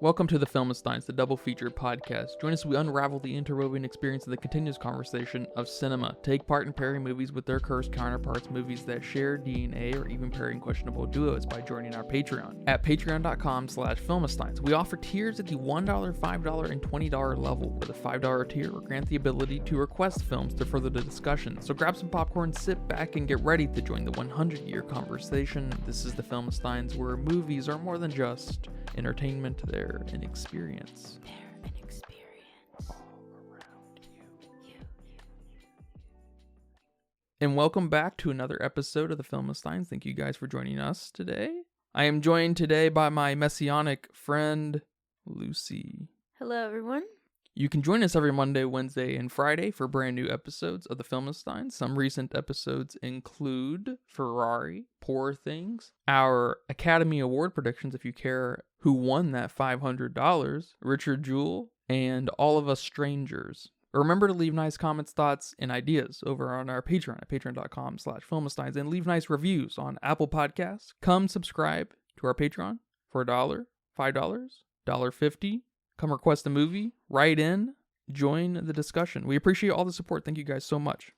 Welcome to the Filmsteins, the double feature podcast. Join us as we unravel the interwoven experience of the continuous conversation of cinema. Take part in pairing movies with their cursed counterparts, movies that share DNA, or even pairing questionable duos by joining our Patreon. At patreon.com/Filmsteins, we offer tiers at the $1, $5, and $20 level. For the $5 tier, we grant the ability to request films to further the discussion. So grab some popcorn, sit back, and get ready to join the 100-year conversation. This is the Filmsteins, where movies are more than just entertainment, they're an experience. They're an experience. All around you. And welcome back to another episode of the Filmsteins. Thank you guys for joining us today. I am joined today by my messianic friend, Lucy. Hello, everyone. You can join us every Monday, Wednesday, and Friday for brand new episodes of the Filmsteins. Some recent episodes include Ferrari, Poor Things, our Academy Award predictions, if you care who won that $500, Richard Jewell, and All of Us Strangers. Remember to leave nice comments, thoughts, and ideas over on our Patreon at patreon.com/Filmsteins, and leave nice reviews on Apple Podcasts. Come subscribe to our Patreon for $1, $5, $1.50. Come request a movie, write in, join the discussion. We appreciate all the support. Thank you guys so much.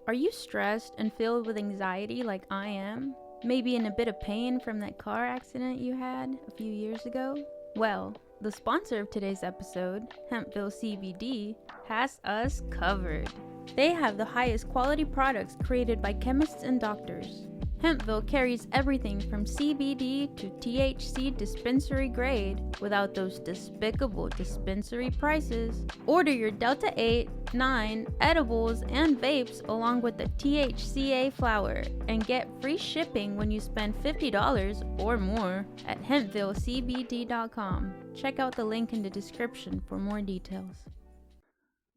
Are you stressed and filled with anxiety like I am? Maybe in a bit of pain from that car accident you had a few years ago? Well, the sponsor of today's episode, Hempville CBD, has us covered. They have the highest quality products created by chemists and doctors. Hempville carries everything from CBD to THC dispensary grade without those despicable dispensary prices. Order your Delta 8, 9 edibles and vapes along with the THCA flower and get free shipping when you spend $50 or more at hempvillecbd.com. Check out the link in the description for more details.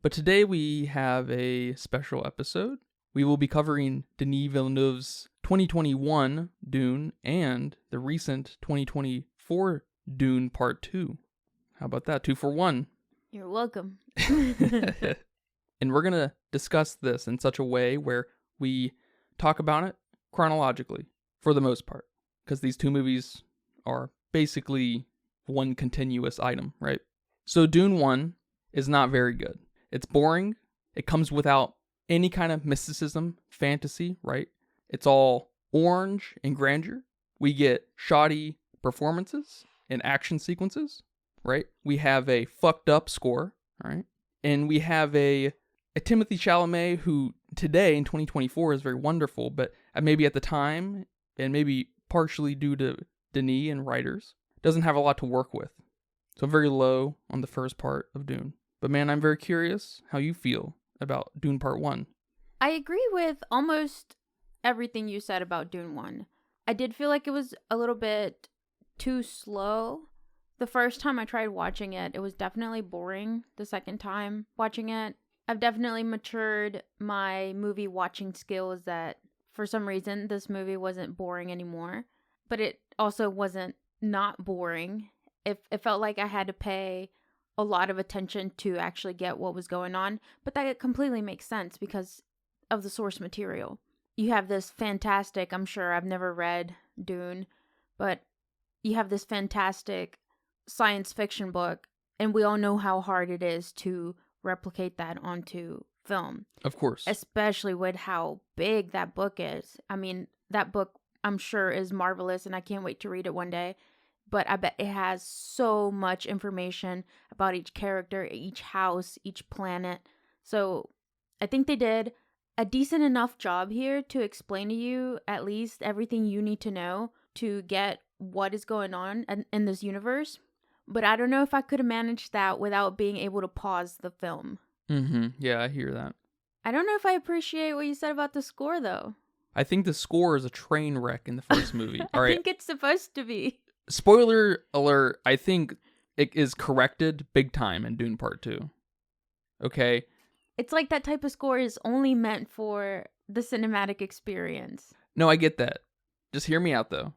But today we have a special episode. We will be covering Denis Villeneuve's 2021 Dune and the recent 2024 Dune Part 2. How about that? 2 for 1. You're welcome. And we're going to discuss this in such a way where we talk about it chronologically, for the most part. Because these two movies are basically one continuous item, right? So Dune 1 is not very good. It's boring. It comes without any kind of mysticism, fantasy, right? It's all orange and grandeur. We get shoddy performances and action sequences, right? We have a fucked up score, right? And we have a Timothée Chalamet who today in 2024 is very wonderful, but maybe at the time, and maybe partially due to Denis and writers, doesn't have a lot to work with. So I'm very low on the first part of Dune. But man, I'm very curious how you feel about Dune Part 1. I agree with almost everything you said about Dune 1. I did feel like it was a little bit too slow. The first time I tried watching it, it was definitely boring. The second time watching it, I've definitely matured my movie watching skills that for some reason this movie wasn't boring anymore. But it also wasn't not boring. It felt like I had to pay a lot of attention to actually get what was going on, but that completely makes sense because of the source material. You have this fantastic, I'm sure I've never read Dune, but you have this fantastic science fiction book, and we all know how hard it is to replicate that onto film. Of course. Especially with how big that book is. I mean, that book I'm sure is marvelous, and I can't wait to read it one day. But I bet it has so much information about each character, each house, each planet. So I think they did a decent enough job here to explain to you at least everything you need to know to get what is going on in this universe. But I don't know if I could have managed that without being able to pause the film. Yeah, I hear that. I don't know if I appreciate what you said about the score, though. I think the score is a train wreck in the first movie. All right. I think it's supposed to be. Spoiler alert, I think it is corrected big time in Dune Part 2. Okay? It's like that type of score is only meant for the cinematic experience. No, I get that. Just hear me out, though.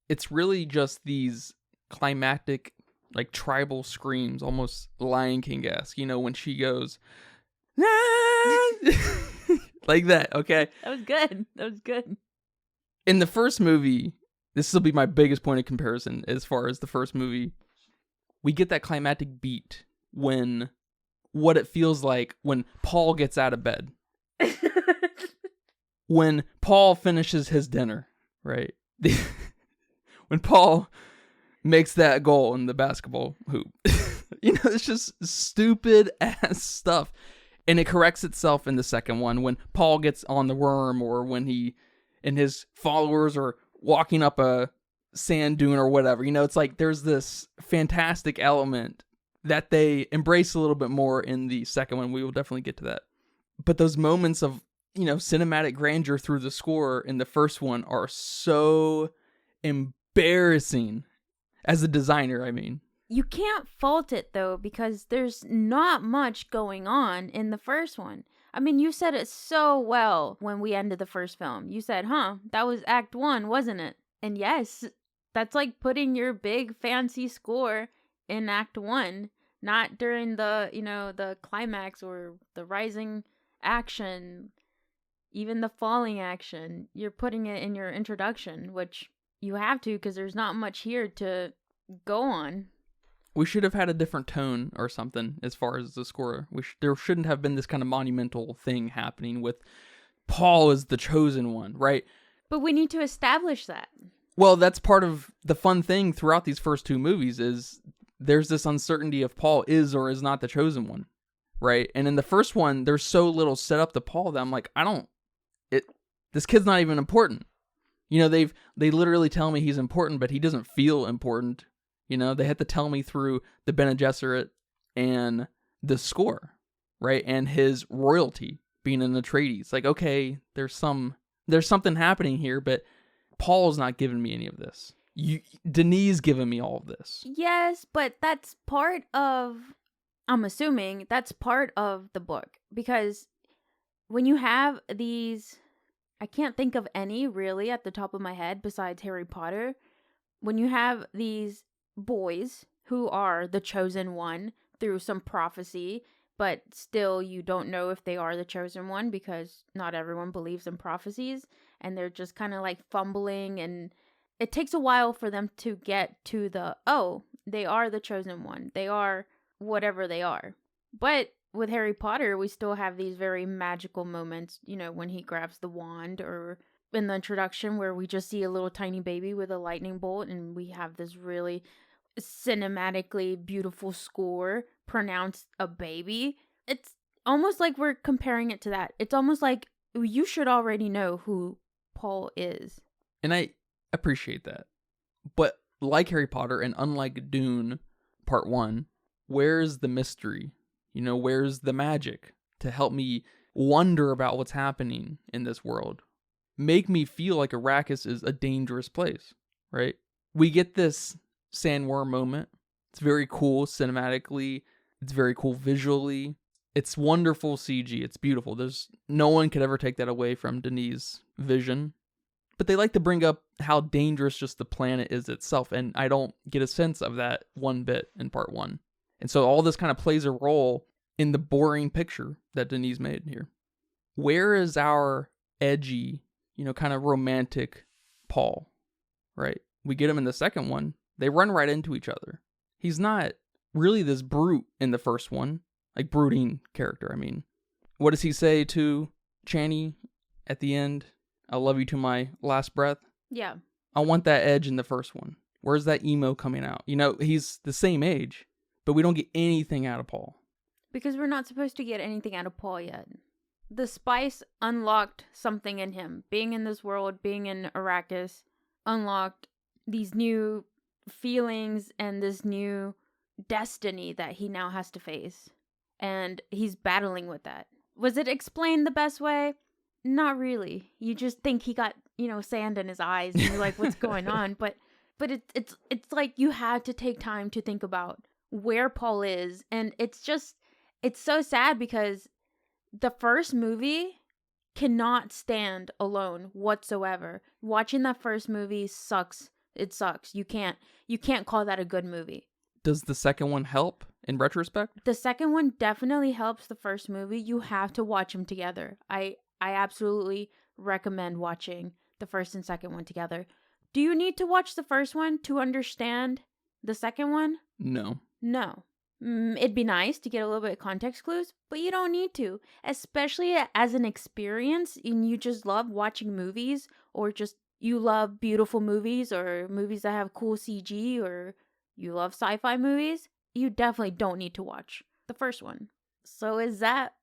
It's really just these climactic, like, tribal screams, almost Lion King-esque. You know, when she goes, like that, okay? That was good. That was good. In the first movie, this will be my biggest point of comparison as far as the first movie. we get that climactic beat when what it feels like when Paul gets out of bed. When Paul finishes his dinner, right? When Paul makes that goal in the basketball hoop. It's just stupid ass stuff. And it corrects itself in the second one when Paul gets on the worm, or when he and his followers are walking up a sand dune or whatever. It's like there's this fantastic element that they embrace a little bit more in the second one. We will definitely get to that. But those moments of, cinematic grandeur through the score in the first one are so embarrassing. As a designer, I mean. You can't fault it, though, because there's not much going on in the first one. I mean, you said it so well when we ended the first film. You said, that was Act 1, wasn't it? And yes, that's like putting your big fancy score in Act 1, not during the, the climax or the rising action, even the falling action. You're putting it in your introduction, which you have to because there's not much here to go on. We should have had a different tone or something as far as the score. There shouldn't have been this kind of monumental thing happening with Paul as the chosen one, right? But we need to establish that. Well, that's part of the fun thing throughout these first two movies is there's this uncertainty if Paul is or is not the chosen one, right? And in the first one, there's so little set up to Paul that I'm like, this kid's not even important. They literally tell me he's important, but he doesn't feel important. They had to tell me through the Bene Gesserit and the score, right? And his royalty being an Atreides. Like, okay, there's something happening here, but Paul's not giving me any of this. Denis giving me all of this. Yes, but that's part of, I'm assuming, that's part of the book. Because when you have these, I can't think of any really at the top of my head besides Harry Potter. When you have these boys who are the chosen one through some prophecy, but still you don't know if they are the chosen one because not everyone believes in prophecies, and they're just kind of like fumbling, and it takes a while for them to get to they are the chosen one. They are whatever they are. But with Harry Potter, we still have these very magical moments, when he grabs the wand, or in the introduction where we just see a little tiny baby with a lightning bolt, and we have this really cinematically beautiful score pronounced a baby. It's almost like we're comparing it to that. It's almost like you should already know who Paul is. And I appreciate that. But like Harry Potter and unlike Dune Part 1, where's the mystery? Where's the magic to help me wonder about what's happening in this world? Make me feel like Arrakis is a dangerous place, right? We get this sandworm moment. It's very cool cinematically. It's very cool visually. It's wonderful CG. It's beautiful. No one could ever take that away from Denis' vision. But they like to bring up how dangerous just the planet is itself, and I don't get a sense of that one bit in Part 1. And so all this kind of plays a role in the boring picture that Denis made here. Where is our edgy, kind of romantic Paul, right? We get him in the second one. They run right into each other. He's not really this brute in the first one, like brooding character, I mean. What does he say to Chani at the end? I'll love you to my last breath. Yeah. I want that edge in the first one. Where's that emo coming out? He's the same age, but we don't get anything out of Paul. Because we're not supposed to get anything out of Paul yet. The spice unlocked something in him. Being in this world, being in Arrakis, unlocked these new feelings and this new destiny that he now has to face. And he's battling with that. Was it explained the best way? Not really. You just think he got, sand in his eyes and you're like, what's going on? But it's like you had to take time to think about where Paul is. And it's so sad because the first movie cannot stand alone whatsoever. Watching that first movie sucks. It sucks. You can't call that a good movie. Does the second one help in retrospect? The second one definitely helps the first movie. You have to watch them together. I absolutely recommend watching the first and second one together. Do you need to watch the first one to understand the second one? No. No. It'd be nice to get a little bit of context clues, but you don't need to. Especially as an experience and you just love watching movies, or just you love beautiful movies or movies that have cool CG, or you love sci-fi movies, you definitely don't need to watch the first one. So is that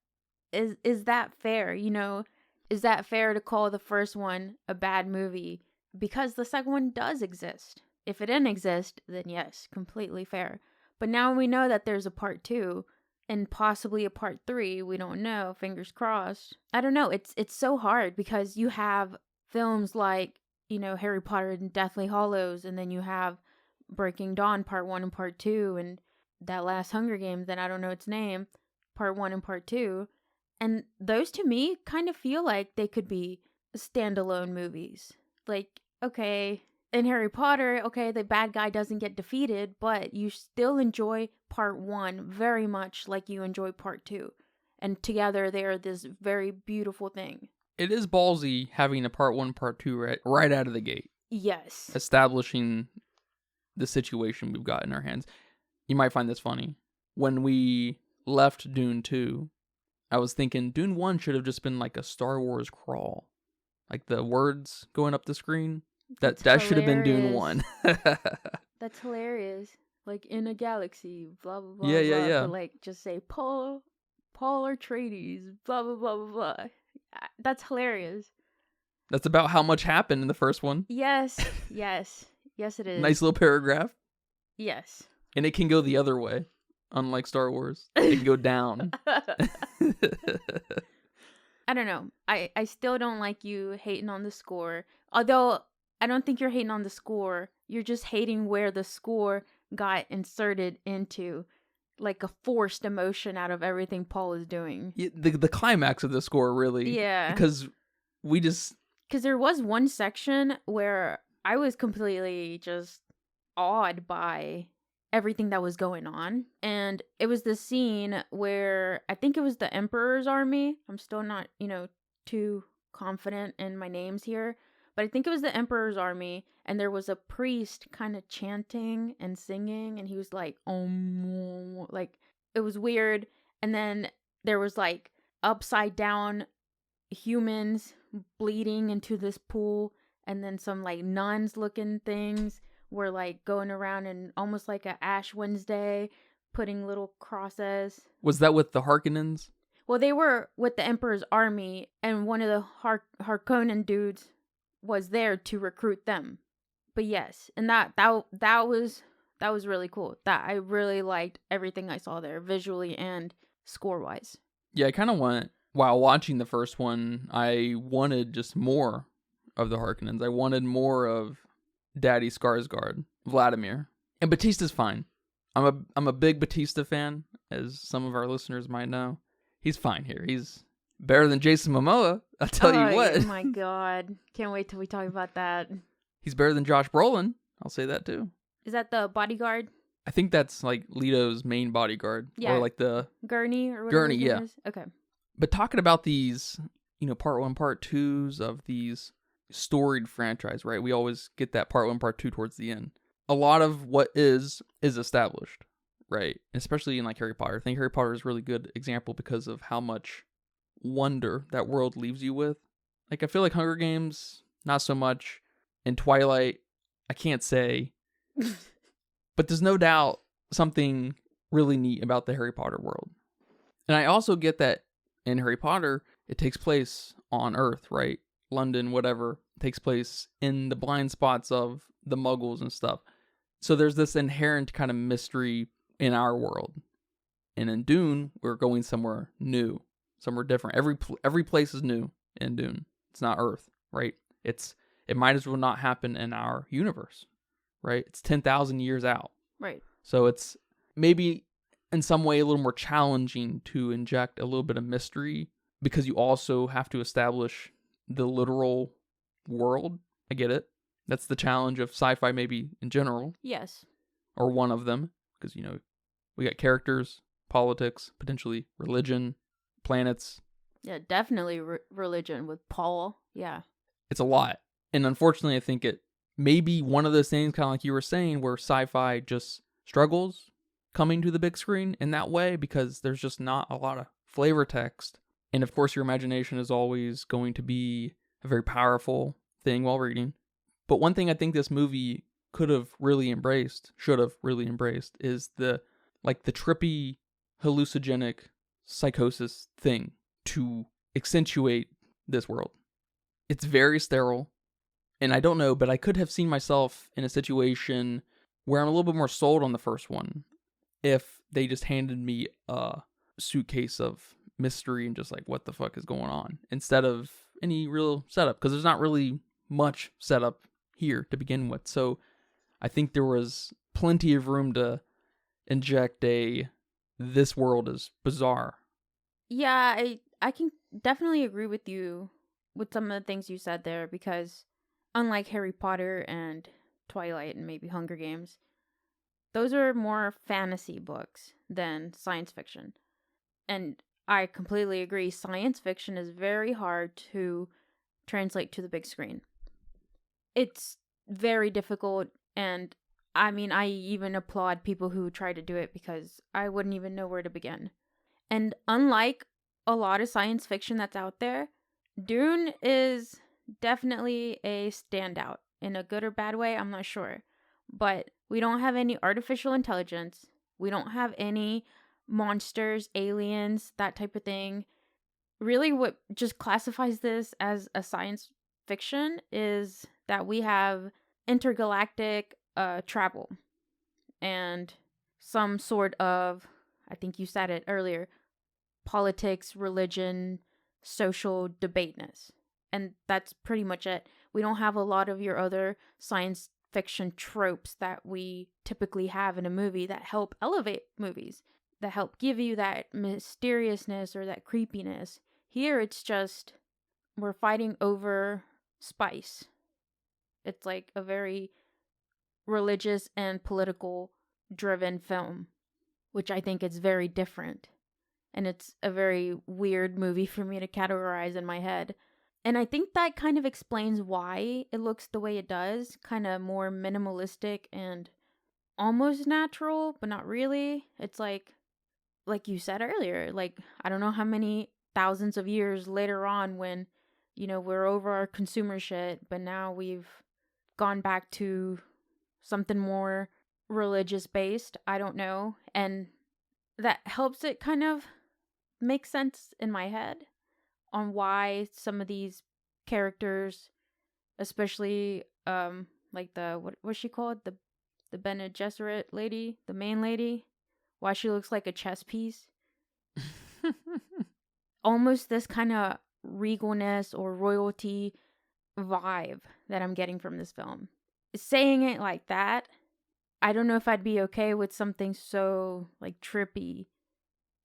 fair? Is that fair to call the first one a bad movie because the second one does exist? If it didn't exist, then yes, completely fair. But now we know that there's a part 2 and possibly a part 3. We don't know. Fingers crossed. I don't know. It's so hard because you have films like, Harry Potter and Deathly Hallows, and then you have Breaking Dawn Part 1 and Part 2, and that last Hunger Games, that I don't know its name, Part 1 and Part 2. And those to me kind of feel like they could be standalone movies. Like, okay, in Harry Potter, okay, the bad guy doesn't get defeated, but you still enjoy Part 1 very much like you enjoy Part 2. And together they are this very beautiful thing. It is ballsy having a Part 1, Part 2 right out of the gate. Yes. Establishing the situation we've got in our hands. You might find this funny. When we left Dune 2, I was thinking Dune 1 should have just been like a Star Wars crawl. Like the words going up the screen. That should have been Dune 1. That's hilarious. Like, in a galaxy, blah, blah, blah, yeah. blah. But, like, just say, Paul Atreides, blah, blah, blah, blah, blah. That's hilarious. That's about how much happened in the first one. Yes. Yes, it is. Nice little paragraph. Yes. And it can go the other way. Unlike Star Wars. It can go down. I don't know. I still don't like you hating on the score. Although, I don't think you're hating on the score. You're just hating where the score got inserted into, like, a forced emotion out of everything Paul is doing. Yeah, the climax of the score, really. Yeah. Because there was one section where I was completely just awed by everything that was going on. And it was the scene where I think it was the Emperor's army. I'm still not, too confident in my names here. But I think it was the Emperor's army, and there was a priest kind of chanting and singing, and he was like, like, it was weird. And then there was like upside down humans bleeding into this pool, and then some like nuns looking things were like going around and almost like a Ash Wednesday putting little crosses. Was that with the Harkonnens? Well, they were with the Emperor's army, and one of the Harkonnen dudes was there to recruit them. But yes, and that was really cool. That I really liked everything I saw there, visually and score wise. Yeah, I kind of while watching the first one, I wanted just more of the Harkonnens. I wanted more of Daddy Skarsgård, Vladimir. And Batista's fine. I'm a big Batista fan, as some of our listeners might know. He's fine here. He's better than Jason Momoa, I'll tell you what. Oh my god. Can't wait till we talk about that. He's better than Josh Brolin. I'll say that too. Is that the bodyguard? I think that's like Leto's main bodyguard. Yeah. Or like the... Gurney or whatever. Gurney, yeah. Is? Okay. But talking about these, part 1, part 2s of these storied franchise, right? We always get that part 1, part 2 towards the end. A lot of what is established, right? Especially in like Harry Potter. I think Harry Potter is a really good example because of how much wonder that world leaves you with. Like, I feel like Hunger Games, not so much. In Twilight, I can't say. But there's no doubt something really neat about the Harry Potter world. And I also get that in Harry Potter, it takes place on Earth, right? London, whatever, takes place in the blind spots of the Muggles and stuff. So there's this inherent kind of mystery in our world. And in Dune, we're going somewhere new, somewhere different. Every place is new in Dune. It's not Earth, right? It might as well not happen in our universe, right? It's 10,000 years out. Right. So it's maybe in some way a little more challenging to inject a little bit of mystery because you also have to establish the literal world. I get it. That's the challenge of sci-fi maybe in general. Yes. Or one of them. Because, we got characters, politics, potentially religion, planets. Yeah, definitely religion with Paul. Yeah. It's a lot. And unfortunately, I think it may be one of those things, kind of like you were saying, where sci-fi just struggles coming to the big screen in that way because there's just not a lot of flavor text. And of course, your imagination is always going to be a very powerful thing while reading. But one thing I think this movie should have really embraced, is the trippy, hallucinogenic psychosis thing to accentuate this world. It's very sterile, and I don't know, but I could have seen myself in a situation where I'm a little bit more sold on the first one if they just handed me a suitcase of mystery and just like, what the fuck is going on, instead of any real setup, because there's not really much setup here to begin with. So I think there was plenty of room to inject this world is bizarre. Yeah, I can definitely agree with you with some of the things you said there, because unlike Harry Potter and Twilight and maybe Hunger Games, those are more fantasy books than science fiction. And I completely agree. Science fiction is very hard to translate to the big screen. It's very difficult, and I mean, I even applaud people who try to do it because I wouldn't even know where to begin. And unlike a lot of science fiction that's out there, Dune is definitely a standout. In a good or bad way, I'm not sure. But we don't have any artificial intelligence. We don't have any monsters, aliens, that type of thing. Really, what just classifies this as a science fiction is that we have intergalactic travel and some sort of, I think you said it earlier, politics, religion, social debateness. And that's pretty much it. We don't have a lot of your other science fiction tropes that we typically have in a movie that help elevate movies, that help give you that mysteriousness or that creepiness. Here it's just, we're fighting over spice. It's like a very religious and political driven film, which I think is very different. And it's a very weird movie for me to categorize in my head. And I think that kind of explains why it looks the way it does, kind of more minimalistic and almost natural, but not really. It's like you said earlier, like, I don't know how many thousands of years later on when, we're over our consumer shit, but now we've gone back to something more religious based. I don't know. And that helps it kind of make sense in my head on why some of these characters, especially like what's she called, the Bene Gesserit lady, the main lady, why she looks like a chess piece. Almost this kind of regalness or royalty vibe that I'm getting from this film. Saying it like that, I don't know if I'd be okay with something so like trippy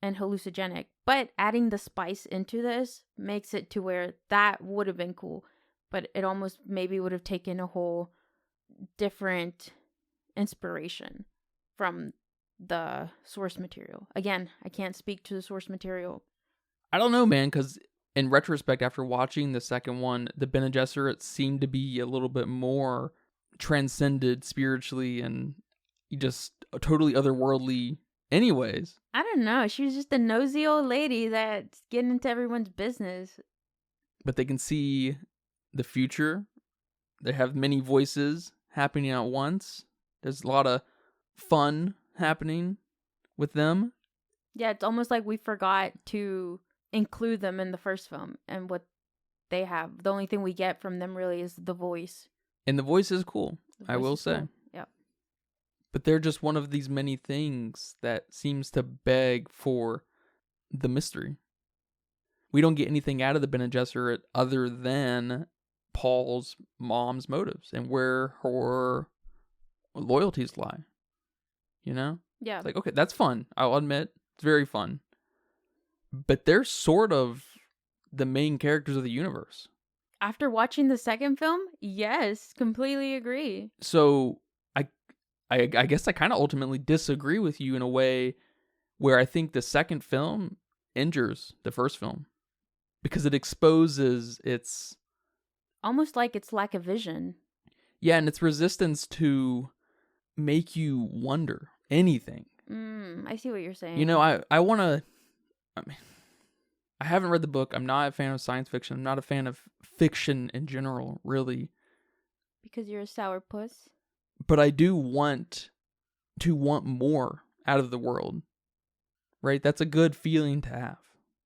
and hallucinogenic, but adding the spice into this makes it to where that would have been cool, but it almost maybe would have taken a whole different inspiration from the source material. Again, I can't speak to the source material. I don't know, man, because in retrospect, after watching the second one, the Bene Gesserit seemed to be a little bit more transcended spiritually and just totally otherworldly anyways. I don't know. She was just a nosy old lady that's getting into everyone's business. But they can see the future. They have many voices happening at once. There's a lot of fun happening with them. Yeah, it's almost like we forgot to include them in the first film and what they have. The only thing we get from them really is the voice. And the voice is cool, I will say. Cool. Yep. But they're just one of these many things that seems to beg for the mystery. We don't get anything out of the Bene Gesserit other than Paul's mom's motives and where her loyalties lie. Yeah. Like, okay, that's fun. I'll admit, it's very fun. But they're sort of the main characters of the universe. After watching the second film, yes, completely agree. So I guess I kind of ultimately disagree with you in a way where I think the second film injures the first film because it exposes its almost like its lack of vision. Yeah, and its resistance to make you wonder anything. I see what you're saying. You know, I want to... I mean, I haven't read the book. I'm not a fan of science fiction. I'm not a fan of fiction in general, really. Because you're a sourpuss. But I do want to want more out of the world, right? That's a good feeling to have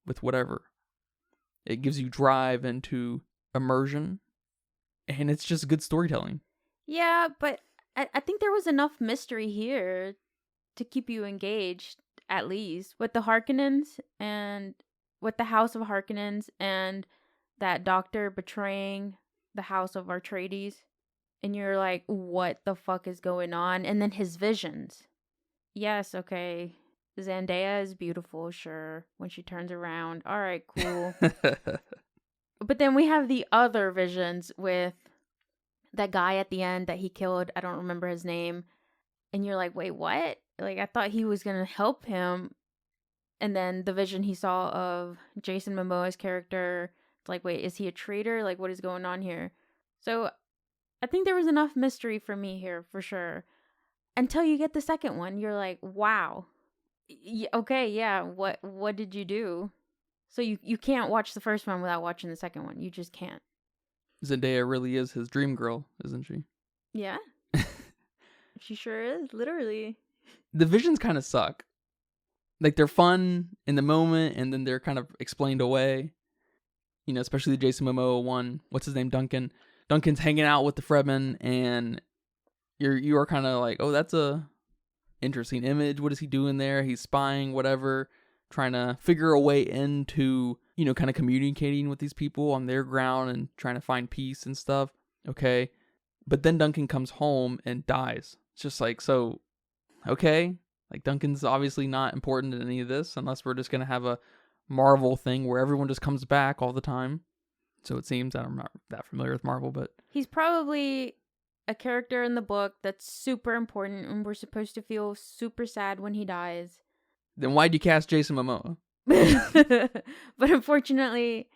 with whatever. It gives you drive into immersion, and it's just good storytelling. Yeah, but I think there was enough mystery here to keep you engaged, at least, with the Harkonnens and with the House of Harkonnens and that doctor betraying the House of Atreides. And you're like, what the fuck is going on? And then his visions. Yes, okay. Zendaya is beautiful, sure. When she turns around. All right, cool. But then we have the other visions with that guy at the end that he killed. I don't remember his name. And you're like, wait, what? Like, I thought he was going to help him. And then the vision he saw of Jason Momoa's character. It's like, wait, is he a traitor? Like, what is going on here? So I think there was enough mystery for me here, for sure. Until you get the second one, you're like, wow. Okay, yeah, what did you do? So you can't watch the first one without watching the second one. You just can't. Zendaya really is his dream girl, isn't she? Yeah. She sure is, literally. The visions kind of suck. Like, they're fun in the moment, and then they're kind of explained away. You know, especially the Jason Momoa one. What's his name? Duncan. Duncan's hanging out with the Fremen, and you are kind of like, oh, that's a interesting image. What is he doing there? He's spying, whatever, trying to figure a way into, you know, kind of communicating with these people on their ground and trying to find peace and stuff. Okay. But then Duncan comes home and dies. It's just like, so, okay. Like, Duncan's obviously not important in any of this unless we're just going to have a Marvel thing where everyone just comes back all the time. So it seems. I'm not that familiar with Marvel, but... He's probably a character in the book that's super important, and we're supposed to feel super sad when he dies. Then why'd you cast Jason Momoa? But unfortunately,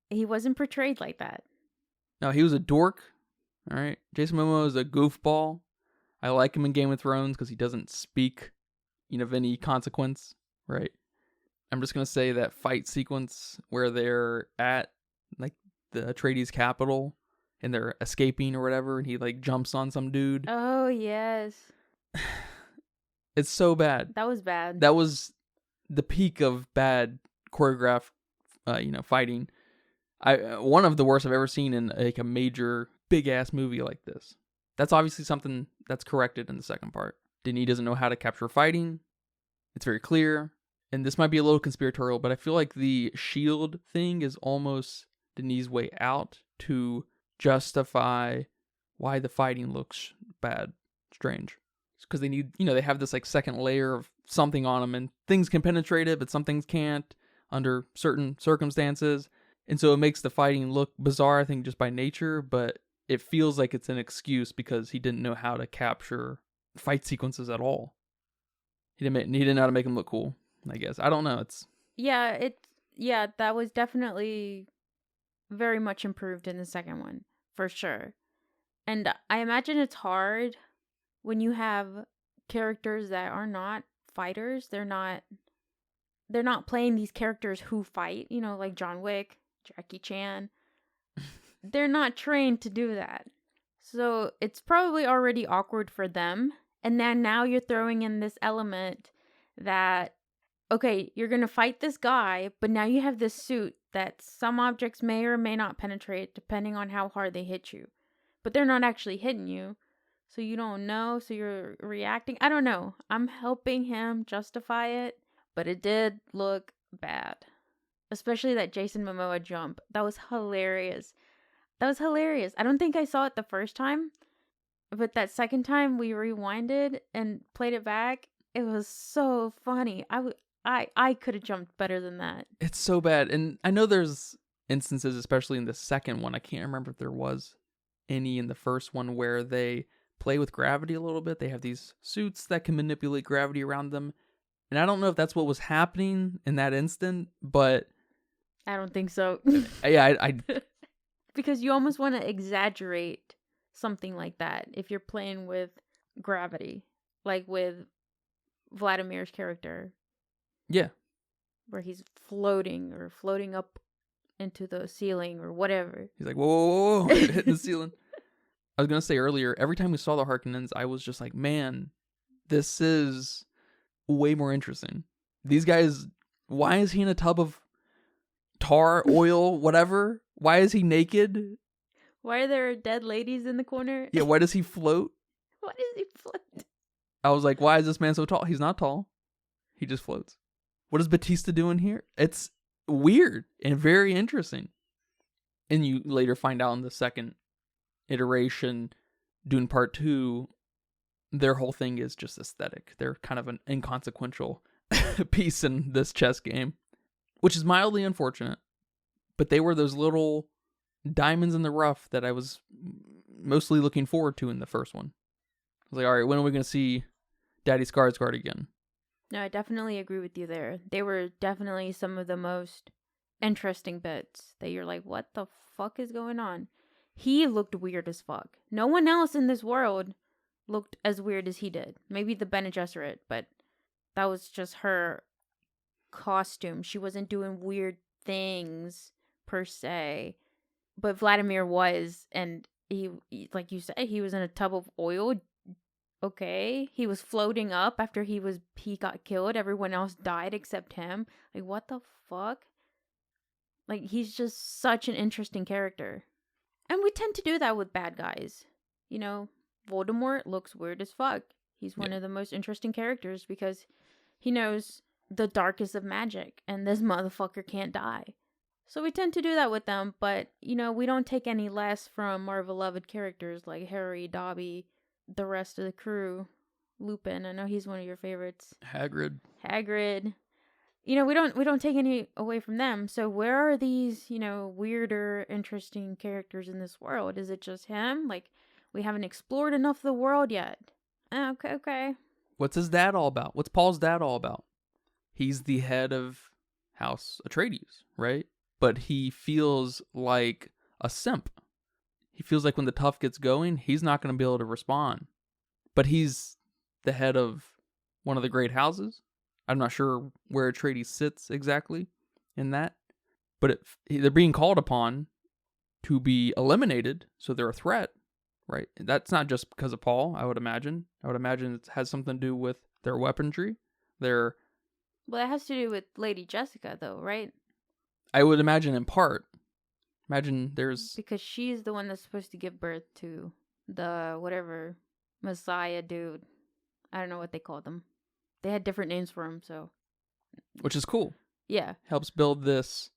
he wasn't portrayed like that. No, he was a dork. All right. Jason Momoa is a goofball. I like him in Game of Thrones because he doesn't speak, you know, of any consequence, right? I'm just going to say that fight sequence where they're at, like, the Atreides capital and they're escaping or whatever, and he, like, jumps on some dude. Oh, yes. It's so bad. That was bad. That was the peak of bad choreographed, fighting. One of the worst I've ever seen in, like, a major, big-ass movie like this. That's obviously something that's corrected in the second part. Denis doesn't know how to capture fighting. It's very clear. And this might be a little conspiratorial, but I feel like the shield thing is almost Denis' way out to justify why the fighting looks bad, strange. Because they need, they have this, like, second layer of something on them, and things can penetrate it, but some things can't under certain circumstances. And so it makes the fighting look bizarre, I think, just by nature, but it feels like it's an excuse because he didn't know how to capture fight sequences at all. He didn't know how to make them look cool, I guess. I don't know. That was definitely very much improved in the second one, for sure. And I imagine it's hard when you have characters that are not fighters. They're not playing these characters who fight, like John Wick, Jackie Chan. They're not trained to do that. So it's probably already awkward for them. And then now you're throwing in this element that, okay, you're going to fight this guy, but now you have this suit that some objects may or may not penetrate depending on how hard they hit you. But they're not actually hitting you. So you don't know. So you're reacting. I don't know. I'm helping him justify it. But it did look bad. Especially that Jason Momoa jump. That was hilarious. I don't think I saw it the first time. But that second time we rewinded and played it back. It was so funny. I could have jumped better than that. It's so bad. And I know there's instances, especially in the second one. I can't remember if there was any in the first one where they play with gravity a little bit. They have these suits that can manipulate gravity around them. And I don't know if that's what was happening in that instant, but... I don't think so. Yeah, I because you almost want to exaggerate something like that if you're playing with gravity. Like with Vladimir's character, Yeah. where he's floating up into the ceiling or whatever. He's like, whoa, whoa, whoa, hitting the ceiling. I was going to say earlier, every time we saw the Harkonnens, I was just like, man, this is way more interesting. These guys, why is he in a tub of tar, oil, whatever? Why is he naked? Why are there dead ladies in the corner? Yeah, why does he float? Why does he float? I was like, why is this man so tall? He's not tall. He just floats. What is Batista doing here? It's weird and very interesting. And you later find out in the second iteration, Dune Part 2, their whole thing is just aesthetic. They're kind of an inconsequential piece in this chess game, which is mildly unfortunate. But they were those little diamonds in the rough that I was mostly looking forward to in the first one. I was like, all right, when are we going to see Daddy Skarsgård again? No, I definitely agree with you there. They were definitely some of the most interesting bits that you're like, what the fuck is going on? He looked weird as fuck. No one else in this world looked as weird as he did. Maybe the Bene Gesserit, but that was just her costume. She wasn't doing weird things per se. But Vladimir was, and he, like you said, he was in a tub of oil. Okay, he was floating up after he got killed. Everyone else died except him. Like, what the fuck? Like, he's just such an interesting character. And we tend to do that with bad guys. You know, Voldemort looks weird as fuck. He's one of the most interesting characters because he knows the darkest of magic, and this motherfucker can't die. So we tend to do that with them, but, you know, we don't take any less from our beloved characters like Harry, Dobby, the rest of the crew. Lupin, I know he's one of your favorites. Hagrid. You know, we don't take any away from them. So where are these, you know, weirder, interesting characters in this world? Is it just him? Like, we haven't explored enough of the world yet. Okay. What's his dad all about? What's Paul's dad all about? He's the head of House Atreides, right? But he feels like a simp. He feels like when the tough gets going, he's not going to be able to respond. But he's the head of one of the great houses. I'm not sure where Atreides sits exactly in that. But they're being called upon to be eliminated, so they're a threat, right? That's not just because of Paul, I would imagine. I would imagine it has something to do with their weaponry. Well, it has to do with Lady Jessica, though, right? I would imagine in part. Imagine there's... Because she's the one that's supposed to give birth to the whatever Messiah dude. I don't know what they called them. They had different names for him, so... Which is cool. Yeah. Helps build this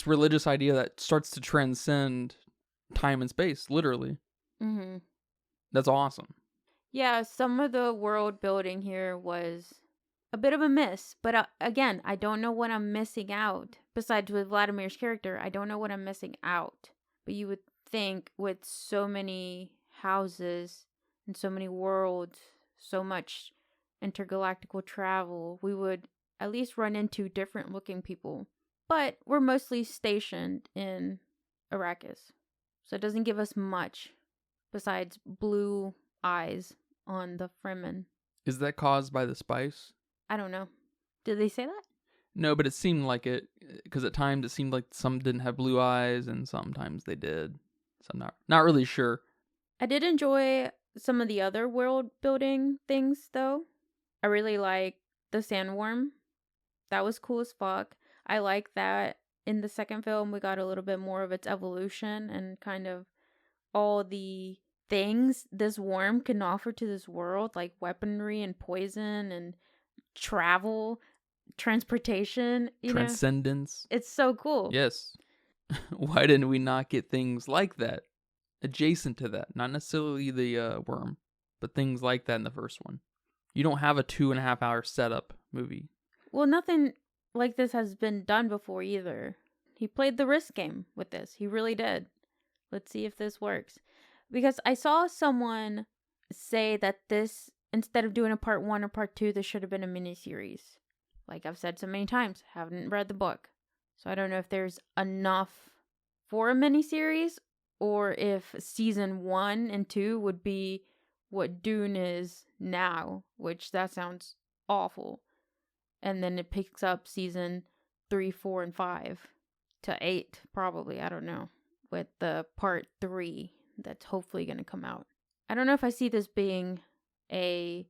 religious idea that starts to transcend time and space, literally. Mm-hmm. That's awesome. Yeah, some of the world building here was a bit of a miss, but again, I don't know what I'm missing out. Besides with Vladimir's character, I don't know what I'm missing out. But you would think with so many houses and so many worlds, so much intergalactical travel, we would at least run into different looking people. But we're mostly stationed in Arrakis, so it doesn't give us much besides blue eyes on the Fremen. Is that caused by the spice? I don't know. Did they say that? No, but it seemed like it, because at times it seemed like some didn't have blue eyes and sometimes they did. So I'm not really sure. I did enjoy some of the other world building things, though. I really like the sandworm. That was cool as fuck. I like that in the second film we got a little bit more of its evolution and kind of all the things this worm can offer to this world, like weaponry and poison and travel, transportation, Transcendence. It's so cool. Yes. Why didn't we not get things like that adjacent to that? Not necessarily the worm, but things like that in the first one. You don't have a 2.5 hour setup movie. Well, nothing like this has been done before either. He played the risk game with this. He really did. Let's see if this works. Because I saw someone say that this, instead of doing a part 1 or part 2, this should have been a miniseries. Like I've said so many times, haven't read the book. So I don't know if there's enough for a miniseries or if season 1 and 2 would be what Dune is now, which that sounds awful. And then it picks up season 3, 4, and 5 to 8, probably. I don't know. With the part 3 that's hopefully going to come out. I don't know if I see this being a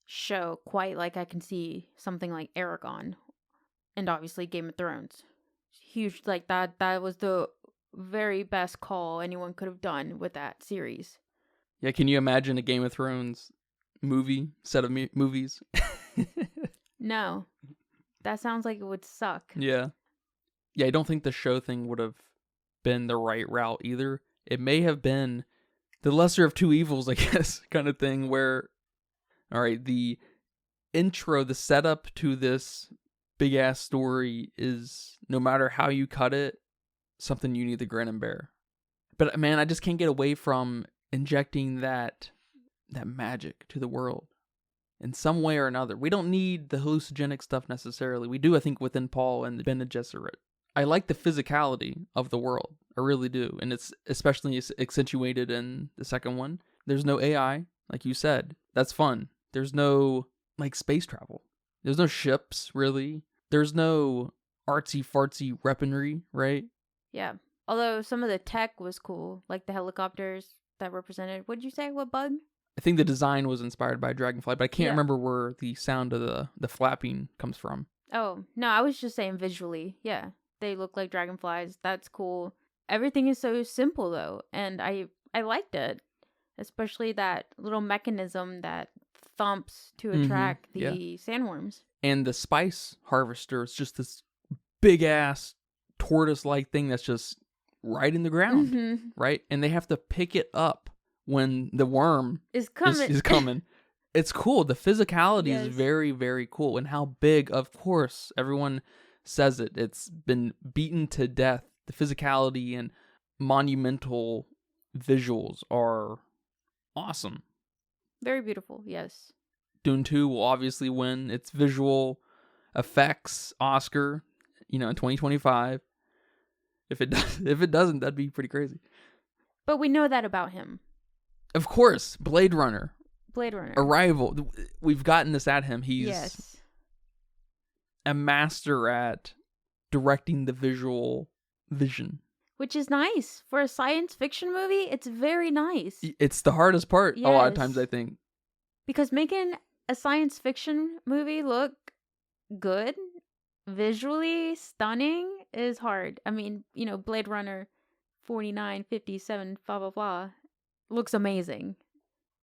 show quite like I can see something like Aragon and obviously Game of Thrones. Huge, like that was the very best call anyone could have done with that series. Yeah, can you imagine a Game of Thrones set of movies? No. That sounds like it would suck. Yeah. Yeah, I don't think the show thing would have been the right route either. It may have been the lesser of two evils, I guess, kind of thing where, all right, the intro, the setup to this big ass story is, no matter how you cut it, something you need to grin and bear. But man, I just can't get away from injecting that magic to the world in some way or another. We don't need the hallucinogenic stuff necessarily. We do, I think, within Paul and Bene Gesserit. I like the physicality of the world. I really do. And it's especially accentuated in the second one. There's no AI, like you said. That's fun. There's no, like, space travel. There's no ships, really. There's no artsy-fartsy weaponry, right? Yeah. Although some of the tech was cool, like the helicopters that represented, what'd you say, what bug? I think the design was inspired by Dragonfly, but I can't remember where the sound of the flapping comes from. Oh, no, I was just saying visually. Yeah, they look like dragonflies. That's cool. Everything is so simple, though, and I liked it. Especially that little mechanism that thumps to attract the sandworms. And the spice harvester is just this big-ass tortoise-like thing that's just right in the ground, right? And they have to pick it up when the worm is coming. It's cool. The physicality is very, very cool. And how big, of course, everyone says it. It's been beaten to death. The physicality and monumental visuals are awesome. Very beautiful, yes. Dune 2 will obviously win its visual effects Oscar, in 2025. If it doesn't, that'd be pretty crazy. But we know that about him. Of course, Blade Runner. Arrival. We've gotten this at him. He's a master at directing the visual vision. Which is nice. For a science fiction movie, it's very nice. It's the hardest part a lot of times, I think. Because making a science fiction movie look good, visually stunning, is hard. I mean, Blade Runner 4957, blah, blah, blah, looks amazing.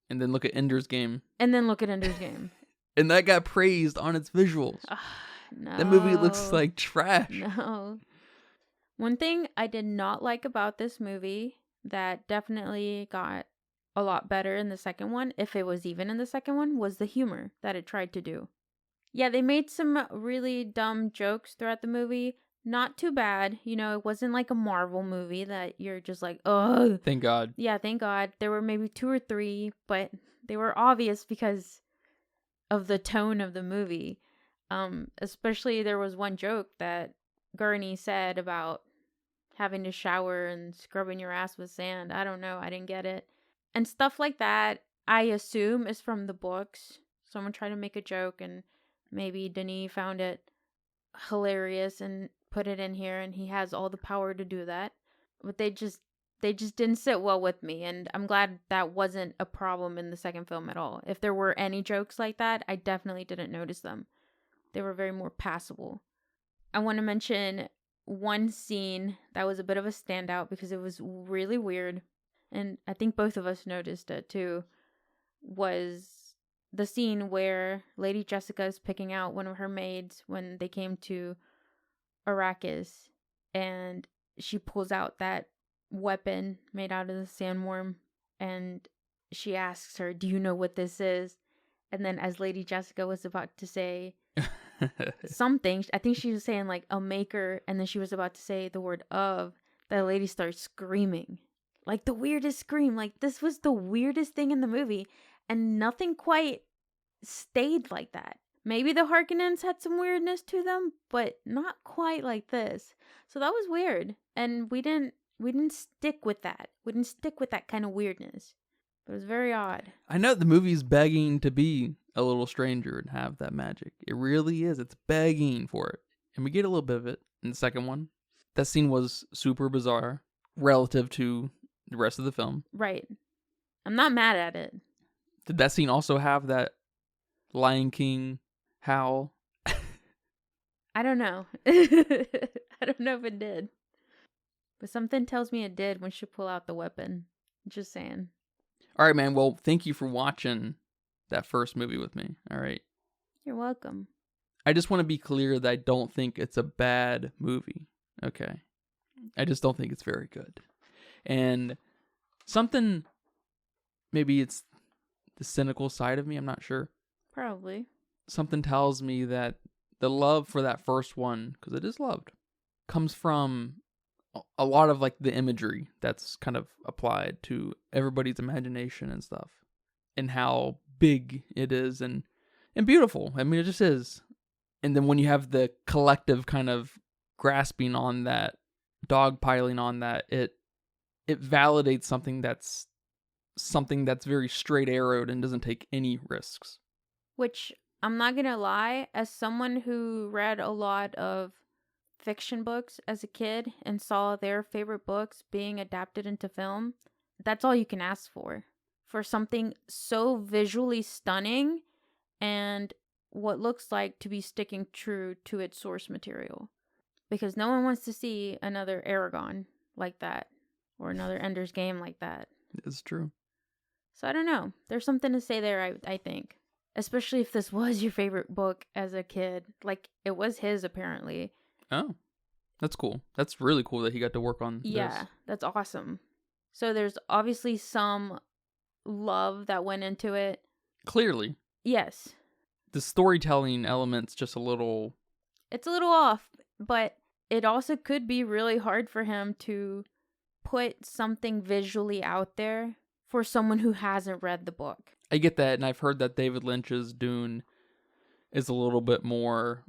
And then look at Ender's Game. And that got praised on its visuals. No. That movie looks like trash. No. One thing I did not like about this movie that definitely got a lot better in the second one, if it was even in the second one, was the humor that it tried to do. Yeah, they made some really dumb jokes throughout the movie. Not too bad. It wasn't like a Marvel movie that you're just like, ugh. Thank God. Yeah, thank God. There were maybe 2 or 3, but they were obvious because of the tone of the movie. Especially there was one joke that Gurney said about having to shower and scrubbing your ass with sand. I don't know. I didn't get it. And stuff like that, I assume, is from the books. Someone tried to make a joke and maybe Denis found it hilarious and put it in here, and he has all the power to do that. But they just didn't sit well with me, and I'm glad that wasn't a problem in the second film at all. If there were any jokes like that, I definitely didn't notice them. They were very more passable. I want to mention one scene that was a bit of a standout because it was really weird, and I think both of us noticed it too, was the scene where Lady Jessica is picking out one of her maids when they came to Arrakis, and she pulls out that weapon made out of the sandworm, and she asks her, "Do you know what this is?" And then as Lady Jessica was about to say something, I think she was saying like a maker, and then she was about to say the word of, that lady starts screaming. Like the weirdest scream. Like this was the weirdest thing in the movie, and nothing quite stayed like that. Maybe the Harkonnens had some weirdness to them, but not quite like this. So that was weird, and we didn't stick with that. We didn't stick with that kind of weirdness. But it was very odd. I know the movie's begging to be a little stranger and have that magic. It really is. It's begging for it. And we get a little bit of it in the second one. That scene was super bizarre relative to the rest of the film. Right. I'm not mad at it. Did that scene also have that Lion King howl? I don't know. I don't know if it did. But something tells me it did when she pulled out the weapon. Just saying. All right, man. Well, thank you for watching that first movie with me. All right. You're welcome. I just want to be clear that I don't think it's a bad movie. Okay. I just don't think it's very good. And something, maybe it's the cynical side of me, I'm not sure. Probably. Something tells me that the love for that first one, because it is loved, comes from a lot of like the imagery that's kind of applied to everybody's imagination and stuff, and how big it is and beautiful. I mean, it just is. And then when you have the collective kind of grasping on that, dogpiling on that, it validates something that's very straight arrowed and doesn't take any risks. Which, I'm not gonna lie, as someone who read a lot of fiction books as a kid and saw their favorite books being adapted into film, that's all you can ask for. For something so visually stunning and what looks like to be sticking true to its source material. Because no one wants to see another Aragon like that, or another Ender's Game like that. It's true. So I don't know. There's something to say there, I think. Especially if this was your favorite book as a kid. Like, it was his, apparently. Oh, that's cool. That's really cool that he got to work on Yeah, this. that's awesome. So there's obviously some love that went into it. Clearly. Yes. The storytelling element's just a little... It's a little off, but it also could be really hard for him to put something visually out there for someone who hasn't read the book. I get that, and I've heard that David Lynch's Dune is a little bit more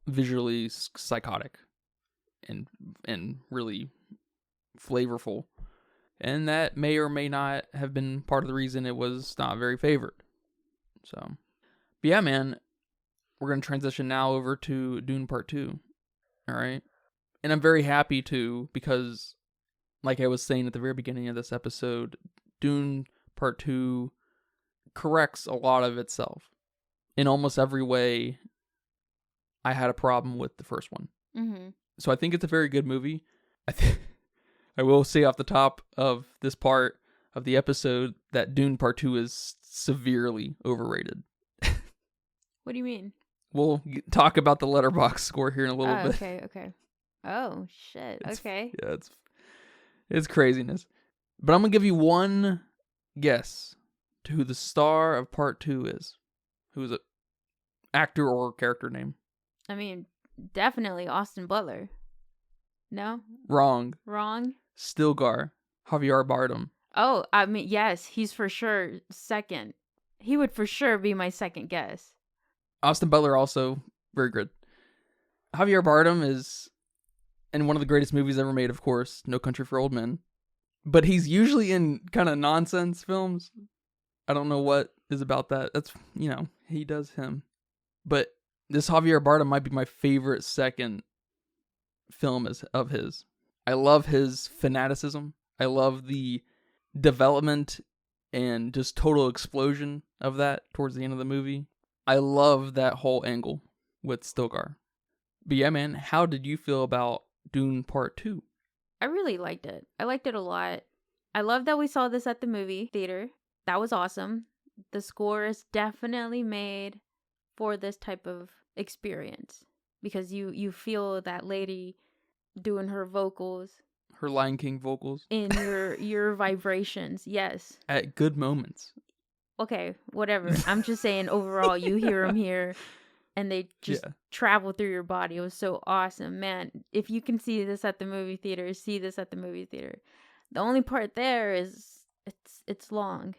visually psychotic and really flavorful. And that may or may not have been part of the reason it was not very favored. So, but yeah, man, we're going to transition now over to Dune Part 2. All right? And I'm very happy to, because like I was saying at the very beginning of this episode, Dune Part 2 corrects a lot of itself. In almost every way, I had a problem with the first one. Mm-hmm. So I think it's a very good movie. I will say off the top of this part of the episode that Dune Part 2 is severely overrated. What do you mean? We'll talk about the Letterboxd score here in a little bit. Okay. Oh, shit. Okay. Yeah, it's craziness. But I'm going to give you one guess to who the star of Part 2 is. Who is it? Actor or character name? I mean, definitely Austin Butler. No? Wrong. Wrong? Stilgar. Javier Bardem. Oh, I mean, yes, he's for sure second. He would for sure be my second guess. Austin Butler also very good. Javier Bardem is in one of the greatest movies ever made, of course, No Country for Old Men. But he's usually in kind of nonsense films. I don't know what is about that. That's, he does him. But this Javier Bardem might be my favorite second film of his. I love his fanaticism. I love the development and just total explosion of that towards the end of the movie. I love that whole angle with Stilgar. But yeah, man, how did you feel about Dune Part 2? I really liked it. I liked it a lot. I love that we saw this at the movie theater. That was awesome. The score is definitely made for this type of experience because you feel that lady doing her vocals, her Lion King vocals in your vibrations. Yes, at good moments. Okay, whatever. I'm just saying overall you hear them here and they just travel through your body. It was so awesome, man. If you can see this at the movie theater, see this at the movie theater. The only part there is it's long.